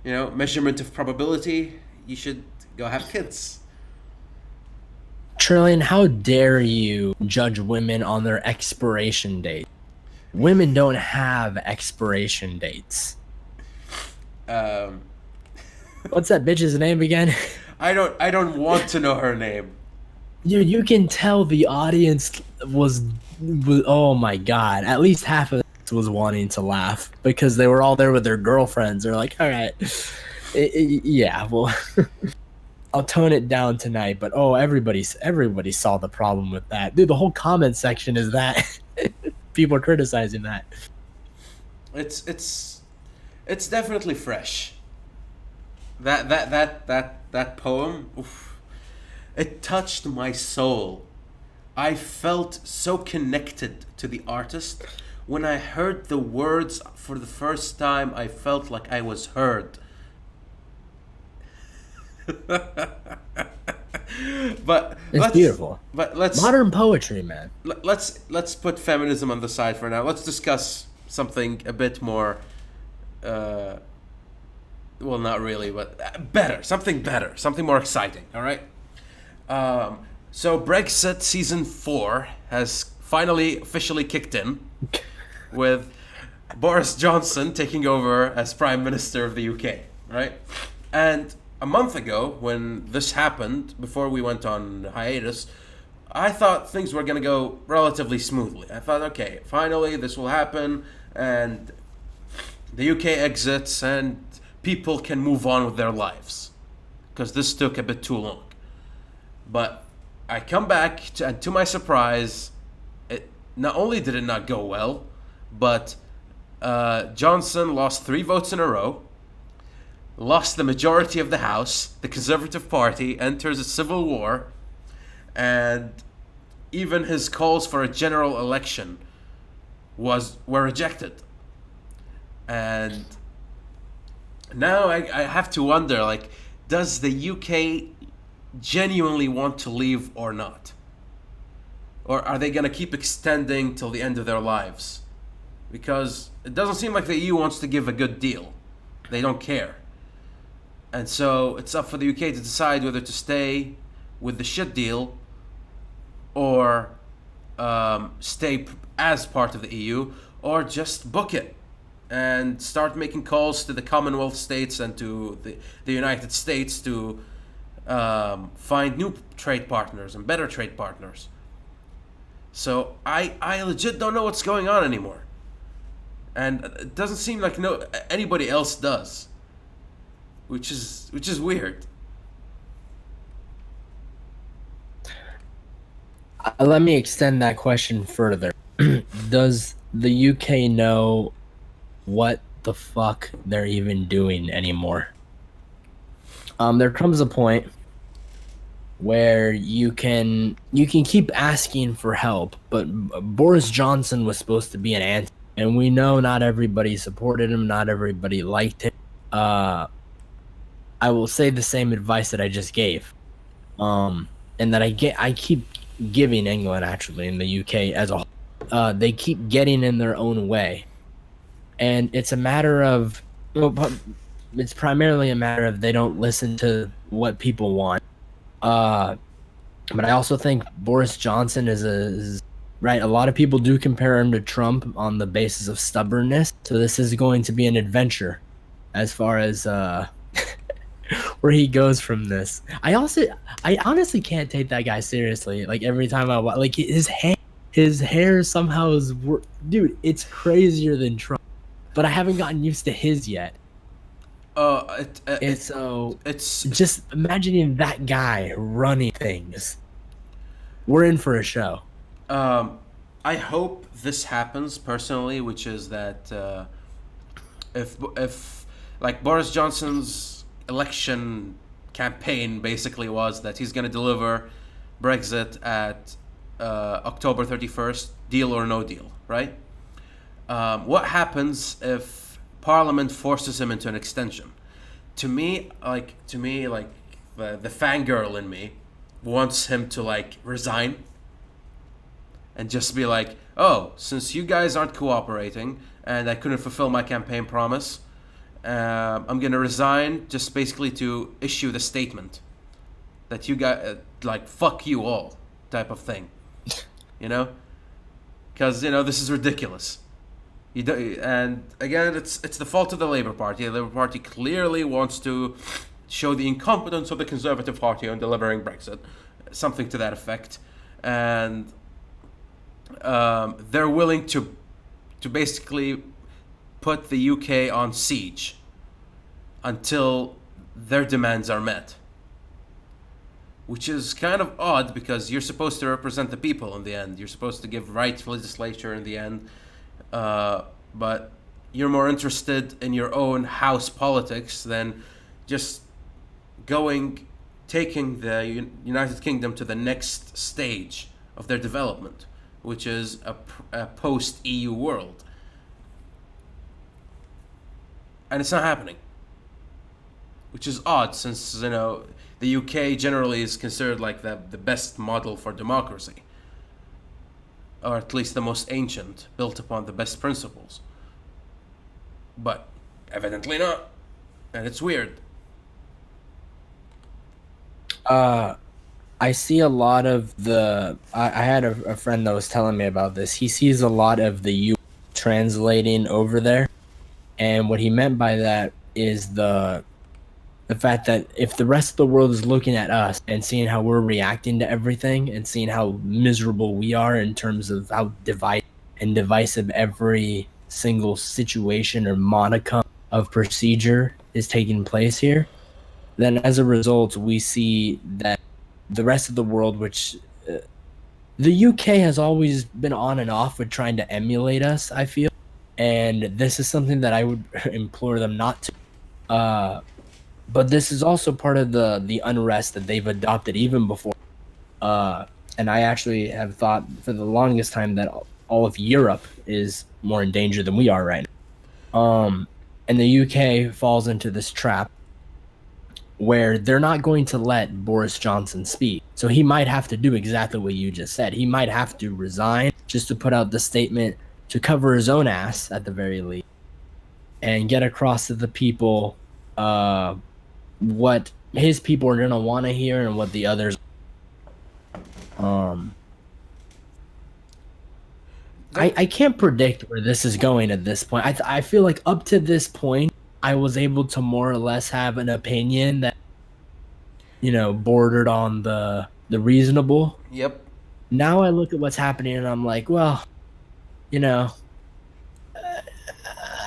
measurement of probability, you should go have kids. Trillion, how dare you judge women on their expiration date? Women don't have expiration dates. What's that bitch's name again? I don't want to know her name. Dude, you can tell the audience was oh my god, at least half of it was wanting to laugh because they were all there with their girlfriends. They're like, all right, yeah, well, I'll tone it down tonight. But everybody saw the problem with that. Dude, the whole comment section is that. People are criticizing that. It's definitely fresh. That poem, oof, it touched my soul. I felt so connected to the artist. When I heard the words for the first time, I felt like I was heard. But it's beautiful. But let's modern poetry, man. Let's put feminism on the side for now. Let's discuss something a bit more. Well, not really, but better. Something more exciting. All right. So Brexit season 4 has finally officially kicked in, with Boris Johnson taking over as Prime Minister of the UK. Right, and a month ago, when this happened, before we went on hiatus, I thought things were going to go relatively smoothly. I thought, okay, finally this will happen, and the UK exits, and people can move on with their lives. Because this took a bit too long. But I come back, and to my surprise, not only did it not go well, but Johnson lost 3 votes in a row, lost the majority of the House, the Conservative Party enters a civil war, and even his calls for a general election were rejected. And Now I have to wonder, like, does the UK genuinely want to leave or not? Or are they going to keep extending till the end of their lives? Because it doesn't seem like the EU wants to give a good deal. They don't care. And so it's up for the UK to decide whether to stay with the shit deal or stay as part of the EU, or just book it and start making calls to the Commonwealth states and to the United States to find new trade partners and better trade partners. So I legit don't know what's going on anymore, and it doesn't seem like anybody else does, which is weird. Let me extend that question further. Does the UK know what the fuck they're even doing anymore? There comes a point where you can keep asking for help, but Boris Johnson was supposed to be an anti, and we know not everybody supported him, not everybody liked him. Uh, I will say the same advice that I just gave, and that I keep giving England actually in the UK as a whole. They keep getting in their own way, and it's a matter of well, it's primarily a matter of they don't listen to what people want. Uh, but I also think Boris Johnson is right. A lot of people do compare him to Trump on the basis of stubbornness. So this is going to be an adventure as far as where he goes from this. I honestly can't take that guy seriously. Like every time like his hair somehow is dude, it's crazier than Trump. But I haven't gotten used to his yet. And so It's just imagining that guy running things. We're in for a show. um, I hope this happens personally, which is that if like Boris Johnson's election campaign basically was that he's going to deliver Brexit at October 31st, deal or no deal, right? What happens if Parliament forces him into an extension? To me, like the fangirl in me wants him to like resign and just be like, oh, since you guys aren't cooperating and I couldn't fulfill my campaign promise, I'm gonna resign just basically to issue the statement that you got like fuck you all type of thing, you know? Because this is ridiculous. You do, and again, it's the fault of the Labour Party. The Labour Party clearly wants to show the incompetence of the Conservative Party on delivering Brexit, something to that effect, and they're willing to basically put the UK on siege until their demands are met, which is kind of odd because you're supposed to represent the people in the end. You're supposed to give right legislature in the end, but you're more interested in your own house politics than just taking the United Kingdom to the next stage of their development, which is a post EU world. And it's not happening, which is odd since the UK generally is considered like the best model for democracy, or at least the most ancient, built upon the best principles. But evidently not, and it's weird. Uh, I see a lot of I had a friend that was telling me about this. He sees a lot of the U translating over there, and what he meant by that is the fact that if the rest of the world is looking at us and seeing how we're reacting to everything and seeing how miserable we are in terms of how divisive every single situation or modicum of procedure is taking place here, then as a result, we see that the rest of the world, which the UK has always been on and off with trying to emulate us, I feel. And this is something that I would implore them not to. Uh, but this is also part of the unrest that they've adopted even before. Uh, and I actually have thought for the longest time that all of Europe is more in danger than we are right now. And the UK falls into this trap where they're not going to let Boris Johnson speak. So he might have to do exactly what you just said. He might have to resign just to put out the statement to cover his own ass at the very least and get across to the people what his people are going to want to hear and what the others um There, I can't predict where this is going at this point. I feel like up to this point I was able to more or less have an opinion that bordered on the reasonable. yep. Now I look at what's happening and I'm like, well, you know,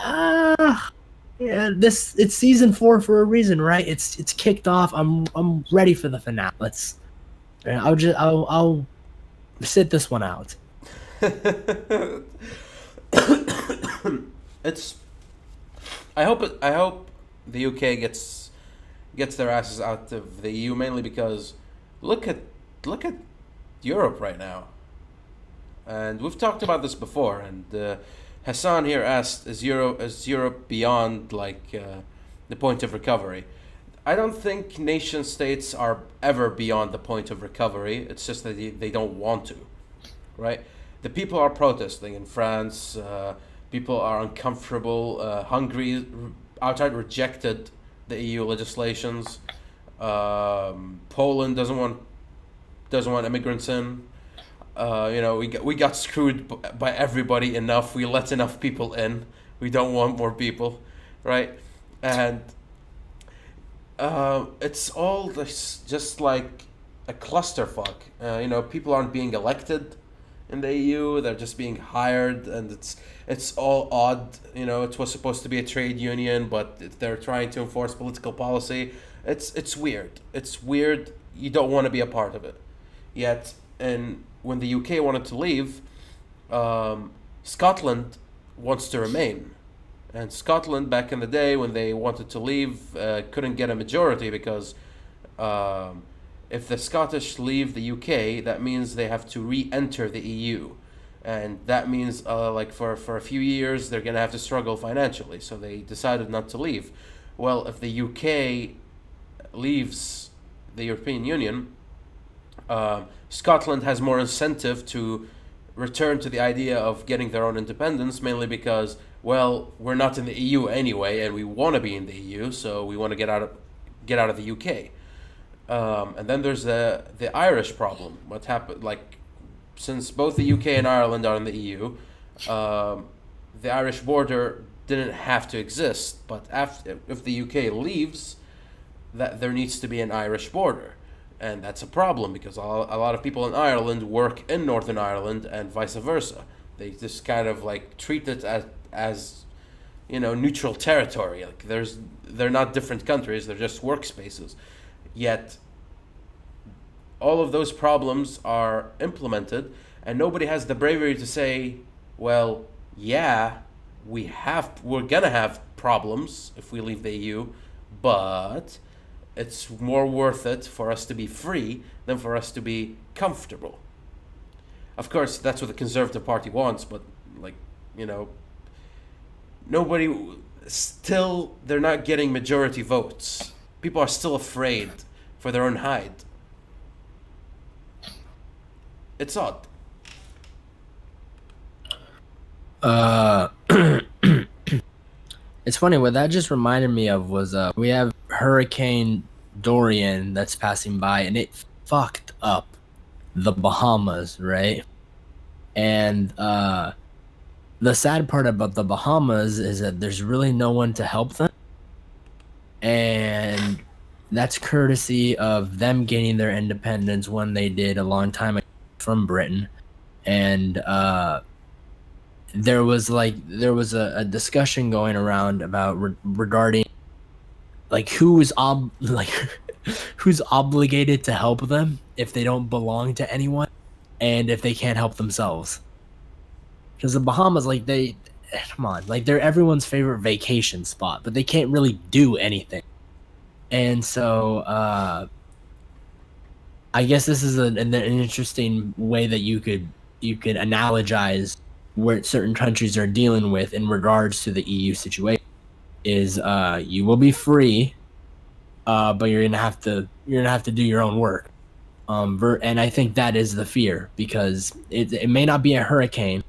uh, yeah, this it's season 4 for a reason, right? It's kicked off. I'm ready for the finale. I'll sit this one out. It's. I hope the UK gets their asses out of the EU, mainly because look at look at Europe right now. And we've talked about this before. And Hassan here asked, is Europe beyond the point of recovery? I don't think nation states are ever beyond the point of recovery. It's just that they don't want to, right? The people are protesting in France. People are uncomfortable. Hungary outright rejected the EU legislations. Poland doesn't want immigrants in. We got screwed by everybody enough. We let enough people in. We don't want more people, right? And it's all just like a clusterfuck. People aren't being elected in the EU. They're just being hired, and it's all odd. It was supposed to be a trade union, but they're trying to enforce political policy. It's weird. It's weird. You don't want to be a part of it. Yet, and when the UK wanted to leave, Scotland wants to remain. And Scotland, back in the day when they wanted to leave, couldn't get a majority because if the Scottish leave the UK, that means they have to re-enter the EU, and that means for a few years they're gonna have to struggle financially. So they decided not to leave. Well, if the UK leaves the European Union, Scotland has more incentive to return to the idea of getting their own independence, mainly because, well, we're not in the EU anyway, and we want to be in the EU, so we want to get out of the UK. And then there's the Irish problem. What happened? Since both the UK and Ireland are in the EU, the Irish border didn't have to exist. But if the UK leaves, that there needs to be an Irish border, and that's a problem because a lot of people in Ireland work in Northern Ireland and vice versa. They just kind of treat it as neutral territory. They're not different countries; they're just workspaces. Yet all of those problems are implemented, and nobody has the bravery to say, well, yeah, we're gonna have problems if we leave the EU, but it's more worth it for us to be free than for us to be comfortable. Of course, that's what the Conservative Party wants, but nobody, still, they're not getting majority votes. People are still afraid for their own hide. It's odd. Uh, it's funny. What that just reminded me of was we have Hurricane Dorian that's passing by, and it fucked up the Bahamas, right? And the sad part about the Bahamas is that there's really no one to help them, and that's courtesy of them gaining their independence when they did a long time ago from Britain. And there was a discussion going around about regarding who's obligated to help them if they don't belong to anyone and if they can't help themselves. Because the Bahamas, come on, they're everyone's favorite vacation spot, but they can't really do anything. And so I guess this is an interesting way that you could analogize what certain countries are dealing with in regards to the EU situation. is you will be free, but you're gonna have to do your own work. And I think that is the fear, because it may not be a hurricane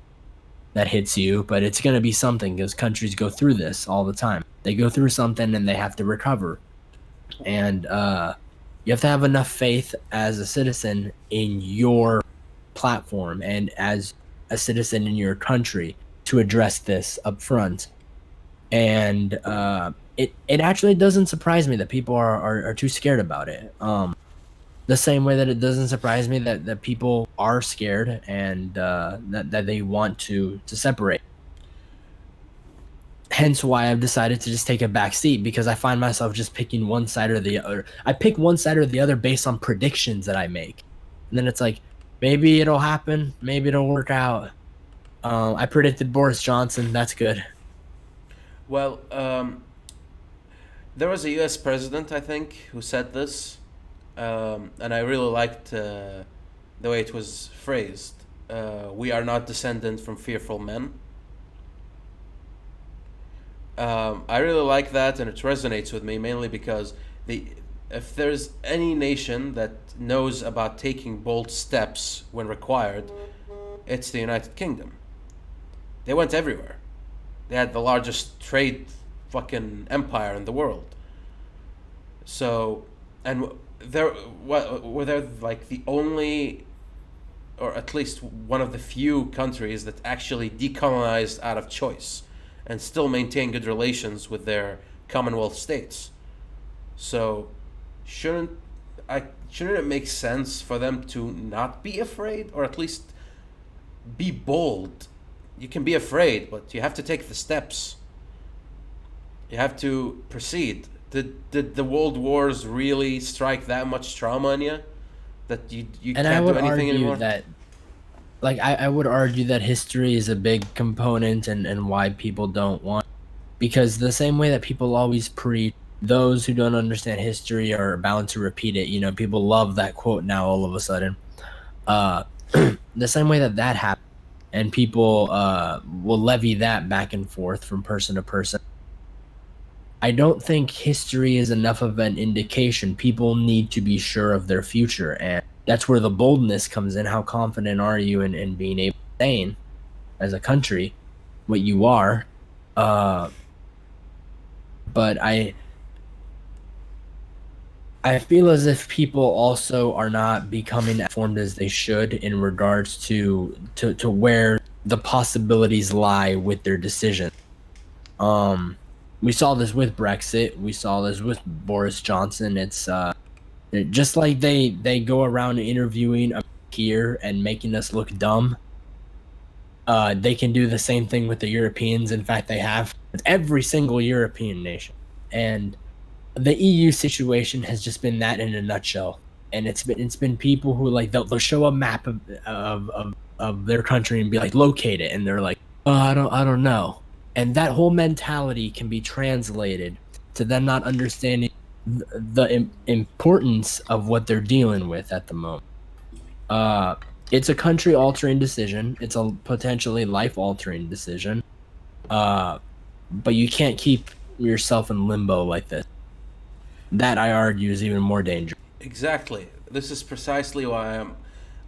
that hits you, but it's gonna be something, because countries go through this all the time. They go through something and they have to recover, and you have to have enough faith as a citizen in your platform and as a citizen in your country to address this up front. And it actually doesn't surprise me that people are too scared about it. The same way that it doesn't surprise me that people are scared, and that they want to separate. Hence why I've decided to just take a back seat, because I find myself just picking one side or the other. I pick one side or the other based on predictions that I make. And then it's like, maybe it'll happen, maybe it'll work out. I predicted Boris Johnson. That's good. Well, there was a U.S. president, I think, who said this, and I really liked the way it was phrased. We are not descendant from fearful men. I really like that, and it resonates with me mainly because if there's any nation that knows about taking bold steps when required, it's the United Kingdom. They went everywhere. They had the largest trade fucking empire in the world. So, and were they like the only, or at least one of the few countries that actually decolonized out of choice and still maintain good relations with their Commonwealth states. So, shouldn't shouldn't it make sense for them to not be afraid, or at least be bold? You can be afraid, but you have to take the steps. You have to proceed. Did the world wars really strike that much trauma on you that you And I can't do would anything argue anymore? that, like, I would argue that history is a big component, and why people don't want, because the same way that people always preach, those who don't understand history are bound to repeat it. People love that quote now all of a sudden. Uh, the same way that happens, and people will levy that back and forth from person to person. I don't think history is enough of an indication. People need to be sure of their future, and that's where the boldness comes in. How confident are you in being able to sustain as a country what you are? Uh, but I feel as if people also are not becoming as informed as they should in regards to where the possibilities lie with their decision. Um, we saw this with Brexit. We saw this with Boris Johnson. It's just like they go around interviewing here and making us look dumb. They can do the same thing with the Europeans. In fact, they have with every single European nation. And the EU situation has just been that in a nutshell. And it's been people who, like, they'll show a map of their country and be like, locate it, and they're like, oh, I don't know. And that whole mentality can be translated to them not understanding the importance of what they're dealing with at the moment. Uh, it's a country altering decision. It's a potentially life altering decision. Uh, but you can't keep yourself in limbo like this. That, I argue, is even more dangerous. Exactly. This is precisely why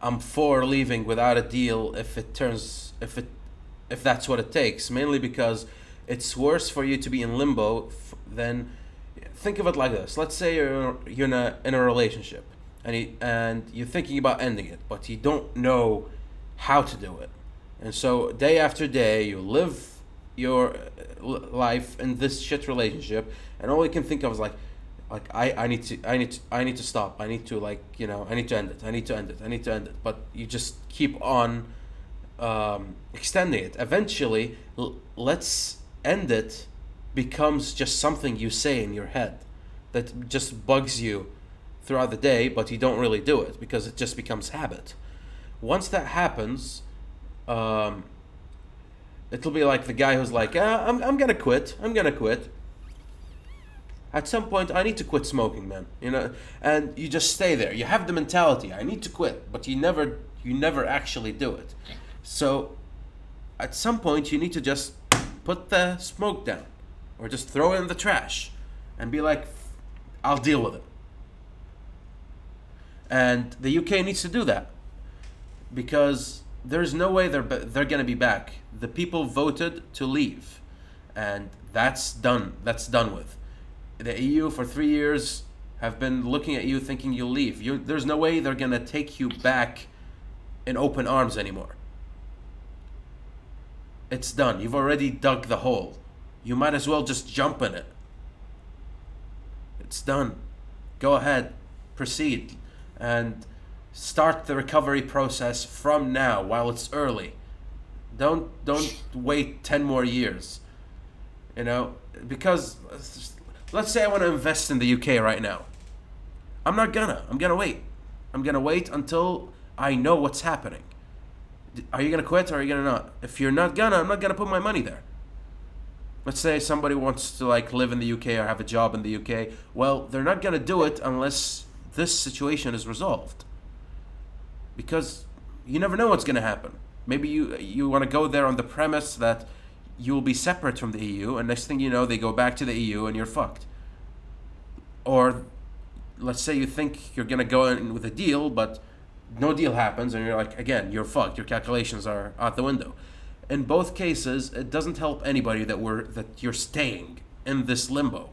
I'm for leaving without a deal if that's what it takes. Mainly because it's worse for you to be in limbo than, think of it like this. Let's say you're in a relationship, and you're thinking about ending it, but you don't know how to do it. And so day after day you live your life in this shit relationship, and all you can think of is like I need to stop. I need to, like, I need to end it. I need to end it. I need to end it. But you just keep on extending it. Eventually, let's end it becomes just something you say in your head that just bugs you throughout the day, but you don't really do it because it just becomes habit. Once that happens, it'll be like the guy who's like, I'm gonna quit. I'm gonna quit. At some point, I need to quit smoking, man. And you just stay there. You have the mentality, I need to quit, but you never actually do it. So, at some point, you need to just put the smoke down. or just throw it in the trash and be like, I'll deal with it. And the UK needs to do that because there's no way they're going to be back. The people voted to leave, and that's done. That's done with. The EU for 3 years have been looking at you thinking you'll leave. There's no way they're going to take you back in open arms anymore. It's done. You've already dug the hole. You might as well just jump in it. It's done. Go ahead. Proceed. And start the recovery process from now while it's early. Don't wait 10 more years. You know, because let's say I want to invest in the UK right now. I'm gonna wait. I'm gonna wait until I know what's happening. Are you gonna quit or are you gonna not? If you're not gonna, I'm not gonna put my money there. Let's say somebody wants to like live in the UK or have a job in the UK. Well, they're not gonna do it unless this situation is resolved. Because you never know what's gonna happen. Maybe you want to go there on the premise that you'll be separate from the EU, and next thing you know, they go back to the EU and you're fucked. Or let's say you think you're gonna go in with a deal, but no deal happens, and you're like, again, you're fucked. Your calculations are out the window. In both cases, it doesn't help anybody that you're staying in this limbo,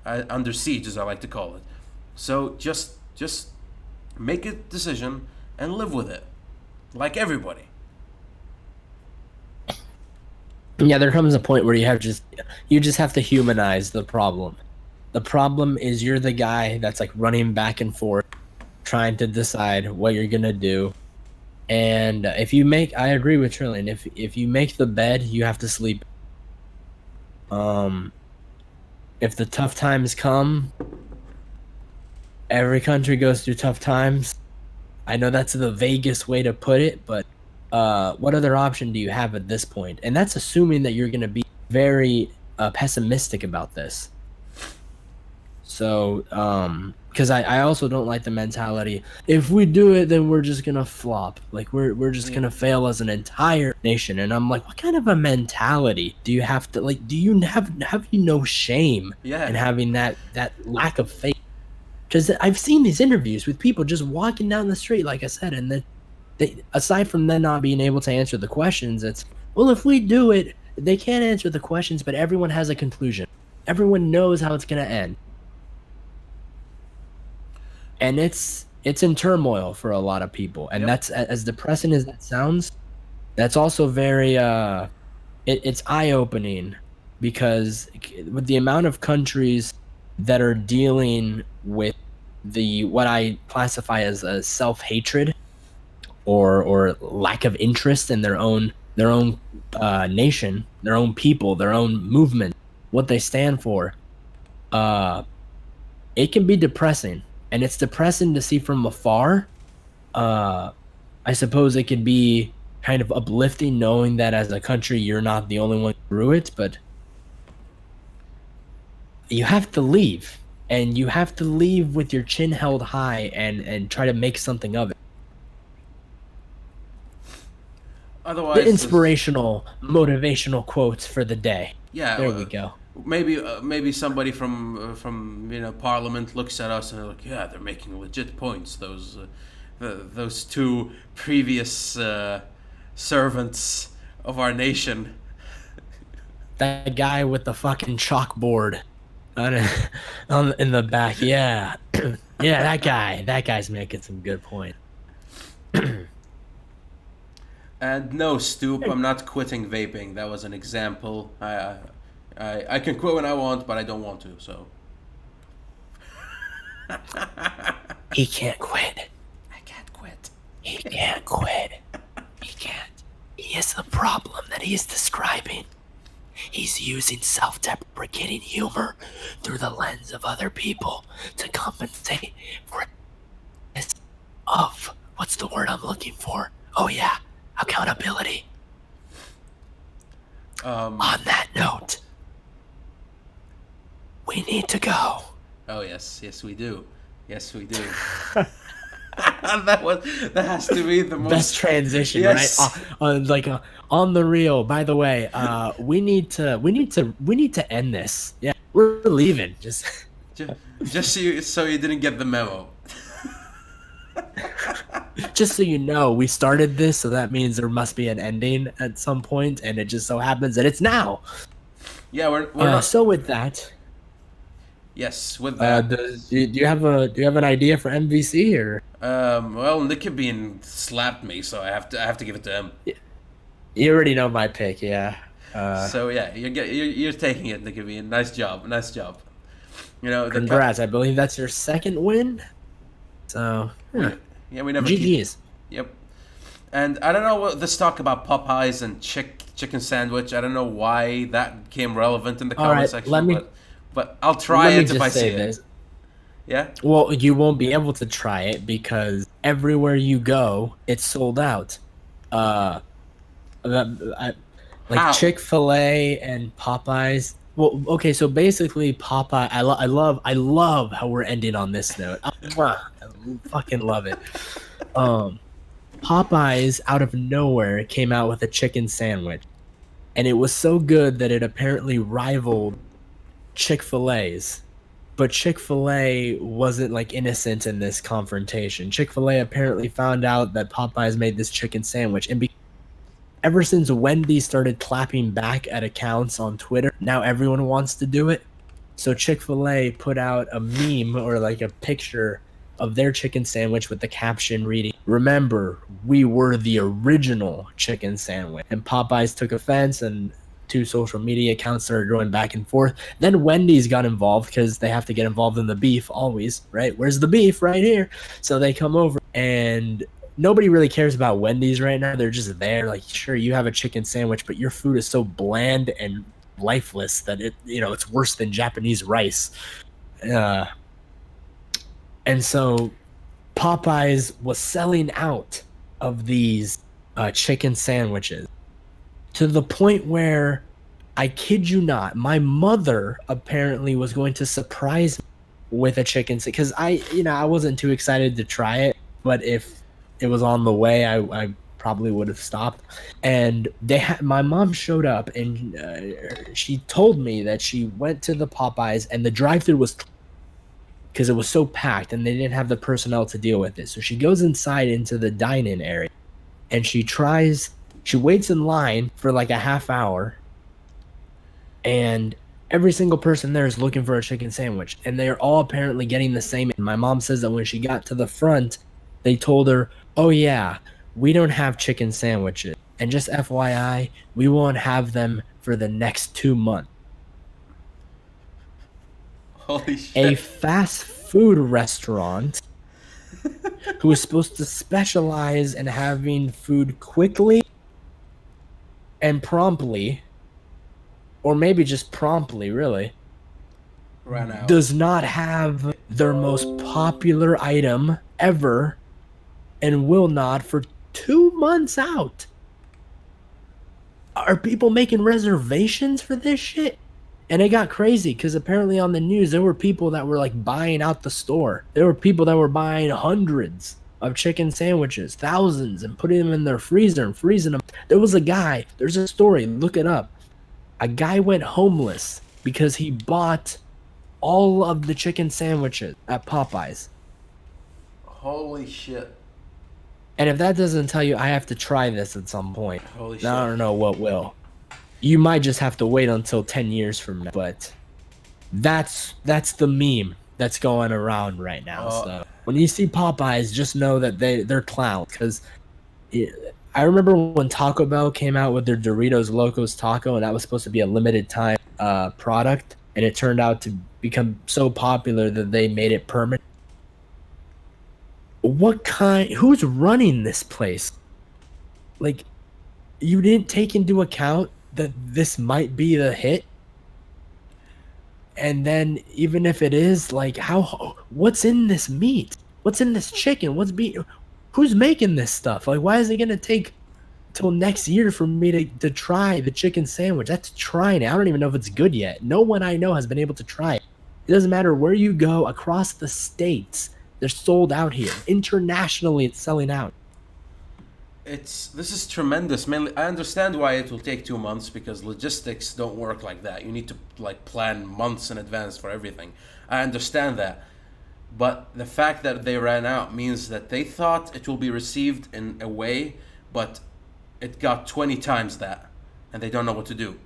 under siege, as I like to call it. So just make a decision and live with it, like everybody. Yeah, there comes a point where you just have to humanize the problem. The problem is you're the guy that's like running back and forth, trying to decide what you're gonna do. And I agree with Trillian. If you make the bed, you have to sleep. If the tough times come, every country goes through tough times. I know that's the vaguest way to put it, but what other option do you have at this point? And that's assuming that you're going to be very pessimistic about this. So, because I also don't like the mentality, if we do it, then we're just going to flop. Like, we're just going to fail as an entire nation. And I'm like, what kind of a mentality do you have to, like, do you have no shame in having that lack of faith? Because I've seen these interviews with people just walking down the street, like I said, and aside from them not being able to answer the questions, it's, well, if we do it, they can't answer the questions, but everyone has a conclusion. Everyone knows how it's going to end. And it's in turmoil for a lot of people. And that's, as depressing as that sounds, that's also very, it's eye-opening, because with the amount of countries that are dealing with what I classify as a self-hatred or lack of interest in their own nation, their own people, their own movement, what they stand for, it can be depressing. And it's depressing to see from afar. I suppose it could be kind of uplifting knowing that as a country you're not the only one through it, but you have to leave. And you have to leave with your chin held high and try to make something of it. Otherwise, the inspirational, motivational quotes for the day. Yeah, there we go. Maybe somebody from Parliament looks at us and they're like, yeah, they're making legit points. Those two previous servants of our nation. That guy with the fucking chalkboard in the back, yeah, yeah, that guy's making some good points. And no, Stoop, I'm not quitting vaping. That was an example. I can quit when I want, but I don't want to, so. He can't quit. I can't quit. He can't quit. He can't. He is the problem that he is describing. He's using self-deprecating humor through the lens of other people to compensate for this of, what's the word I'm looking for? Oh yeah, accountability. On that note, we need to go. Oh yes we do. Yes we do. That has to be the Best most. transition, right? Yes. On the real. By the way, we need to end this. Yeah, we're leaving. Just, just so you didn't get the memo. Just so you know, we started this, so that means there must be an ending at some point, and it just so happens that it's now. Yeah, we're not. So with that, Yes, with that. do you have an idea for MVC or Well, Nicky Bean slapped me, so I have to give it to him. you already know my pick? Yeah. Uh, So yeah, you're taking it, Nicky Bean. Nice job, nice job. You know Congrats! I believe that's your second win. So we yeah we never keep. GG's. Yep. And I don't know what this talk about Popeyes and chicken sandwich. I don't know why that became relevant in the All comment right, section, but I'll try let me it if I just see say it. this. Yeah. Well, you won't be able to try it because everywhere you go, it's sold out. Uh, like How? Chick-fil-A and Popeyes. Well, okay, so basically Popeye. I love how we're ending on this note. I fucking love it. Um, Popeyes out of nowhere came out with a chicken sandwich, and it was so good that it apparently rivaled Chick-fil-A's. But Chick-fil-A wasn't like innocent in this confrontation. Chick-fil-A apparently found out that Popeyes made this chicken sandwich, and ever since Wendy started clapping back at accounts on Twitter, now everyone wants to do it. So Chick-fil-A put out a meme or like a picture of their chicken sandwich with the caption reading, "Remember, we were the original chicken sandwich." And Popeyes took offense, and two social media accounts started going back and forth. Then Wendy's got involved because they have to get involved in the beef always, right? Where's the beef? Right here. So they come over, and nobody really cares about Wendy's right now. They're just there. Like, sure, you have a chicken sandwich, but your food is so bland and lifeless that it's worse than Japanese rice. Uh, and so Popeyes was selling out of these chicken sandwiches to the point where, I kid you not, my mother apparently was going to surprise me with a chicken because I wasn't too excited to try it, but if it was on the way, I probably would have stopped. And my mom showed up, and she told me that she went to the Popeyes and the drive-thru was because it was so packed and they didn't have the personnel to deal with it. So she goes inside into the dine-in area, and she waits in line for like a half hour, and every single person there is looking for a chicken sandwich, and they're all apparently getting the same. And my mom says that when she got to the front, they told her, "Oh yeah, we don't have chicken sandwiches, and just FYI, we won't have them for the next 2 months." Holy A shit. fast food restaurant who is supposed to specialize in having food quickly and promptly, or maybe just promptly, really, Ran out. does not have their most popular item ever and will not for 2 months out. Are people making reservations for this shit? And it got crazy because apparently on the news, there were people that were like buying out the store. There were people that were buying hundreds of chicken sandwiches, thousands, and putting them in their freezer and freezing them. There's a story, look it up. A guy went homeless because he bought all of the chicken sandwiches at Popeyes. Holy shit. And if that doesn't tell you I have to try this at some point, Holy shit. now I don't know what will. You might just have to wait until 10 years from now, but that's the meme that's going around right now. So when you see Popeyes, just know that they're clowns. Because I remember when Taco Bell came out with their Doritos Locos Taco, and that was supposed to be a limited time product, and it turned out to become so popular that they made it permanent. Who's running this place? Like, you didn't take into account that this might be the hit? And then even if it is, like, what's in this meat? What's in this chicken? Who's making this stuff? Like, why is it gonna take till next year for me to try the chicken sandwich? That's trying it. I don't even know if it's good yet. No one I know has been able to try it. It doesn't matter where you go across the states. They're sold out here. Internationally, it's selling out. This is tremendous. Mainly, I understand why it will take 2 months because logistics don't work like that. You need to like plan months in advance for everything. I understand that, but the fact that they ran out means that they thought it will be received in a way, but it got 20 times that, and they don't know what to do.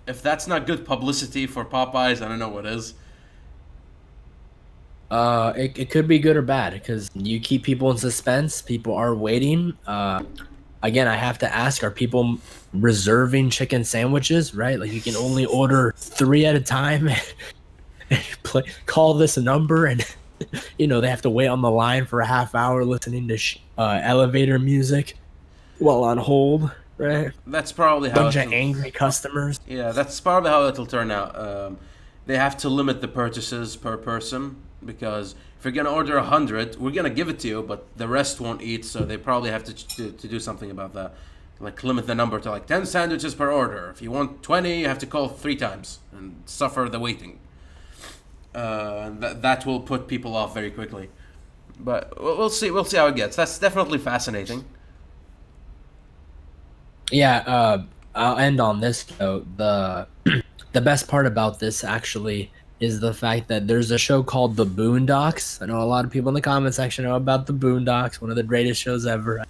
If that's not good publicity for Popeyes, I don't know what is. It could be good or bad because you keep people in suspense. People are waiting. Again, I have to ask: are people reserving chicken sandwiches? Right, like you can only order 3 at a time. Call this a number, and they have to wait on the line for a half hour listening to elevator music while on hold. Right, That's probably how bunch it. of angry customers. Yeah, that's probably how it'll turn out. They have to limit the purchases per person because if you're gonna order 100, we're gonna give it to you, but the rest won't eat. So they probably have to do something about that, like limit the number to like 10 sandwiches per order. If you want 20, you have to call 3 times and suffer the waiting. That will put people off very quickly. But we'll see. We'll see how it gets. That's definitely fascinating. Yeah, I'll end on this note. The best part about this actually is the fact that there's a show called The Boondocks. I know a lot of people in the comment section know about The Boondocks, one of the greatest shows ever.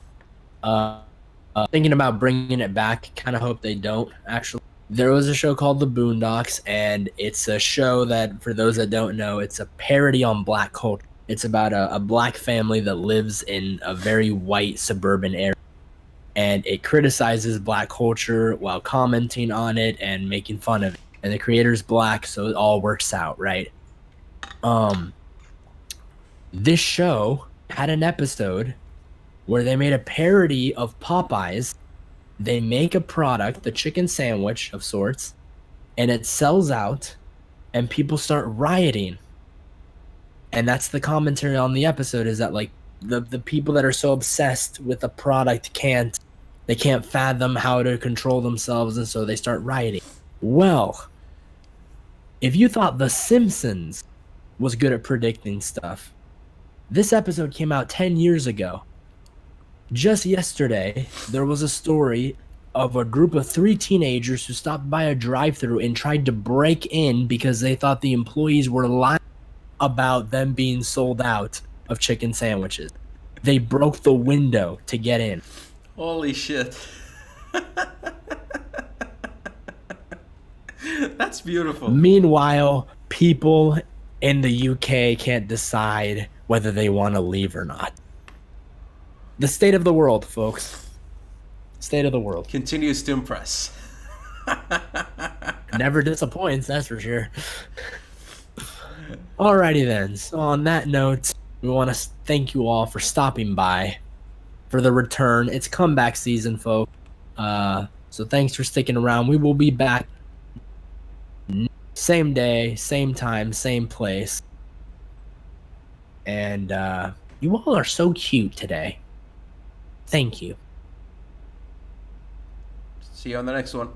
Thinking about bringing it back, kind of hope they don't. Actually, there was a show called The Boondocks, and it's a show that, for those that don't know, it's a parody on black culture. It's about a black family that lives in a very white suburban area, and it criticizes black culture while commenting on it and making fun of it. And the creator's black, so it all works out, right? Um, this show had an episode where they made a parody of Popeyes. They make a product, the chicken sandwich of sorts, and it sells out, and people start rioting. And that's the commentary on the episode, is that like the people that are so obsessed with the product can't fathom how to control themselves, and so they start rioting. Well, if you thought The Simpsons was good at predicting stuff, this episode came out 10 years ago. Just yesterday, there was a story of a group of 3 teenagers who stopped by a drive-thru and tried to break in because they thought the employees were lying about them being sold out of chicken sandwiches. They broke the window to get in. Holy shit. That's beautiful. Meanwhile, people in the UK can't decide whether they want to leave or not. The state of the world, folks. State of the world. Continues to impress. Never disappoints, that's for sure. Alrighty then. So on that note, we want to thank you all for stopping by for the return. It's comeback season, folks. So thanks for sticking around. We will be back same day, same time, same place. And you all are so cute today. Thank you. See you on the next one.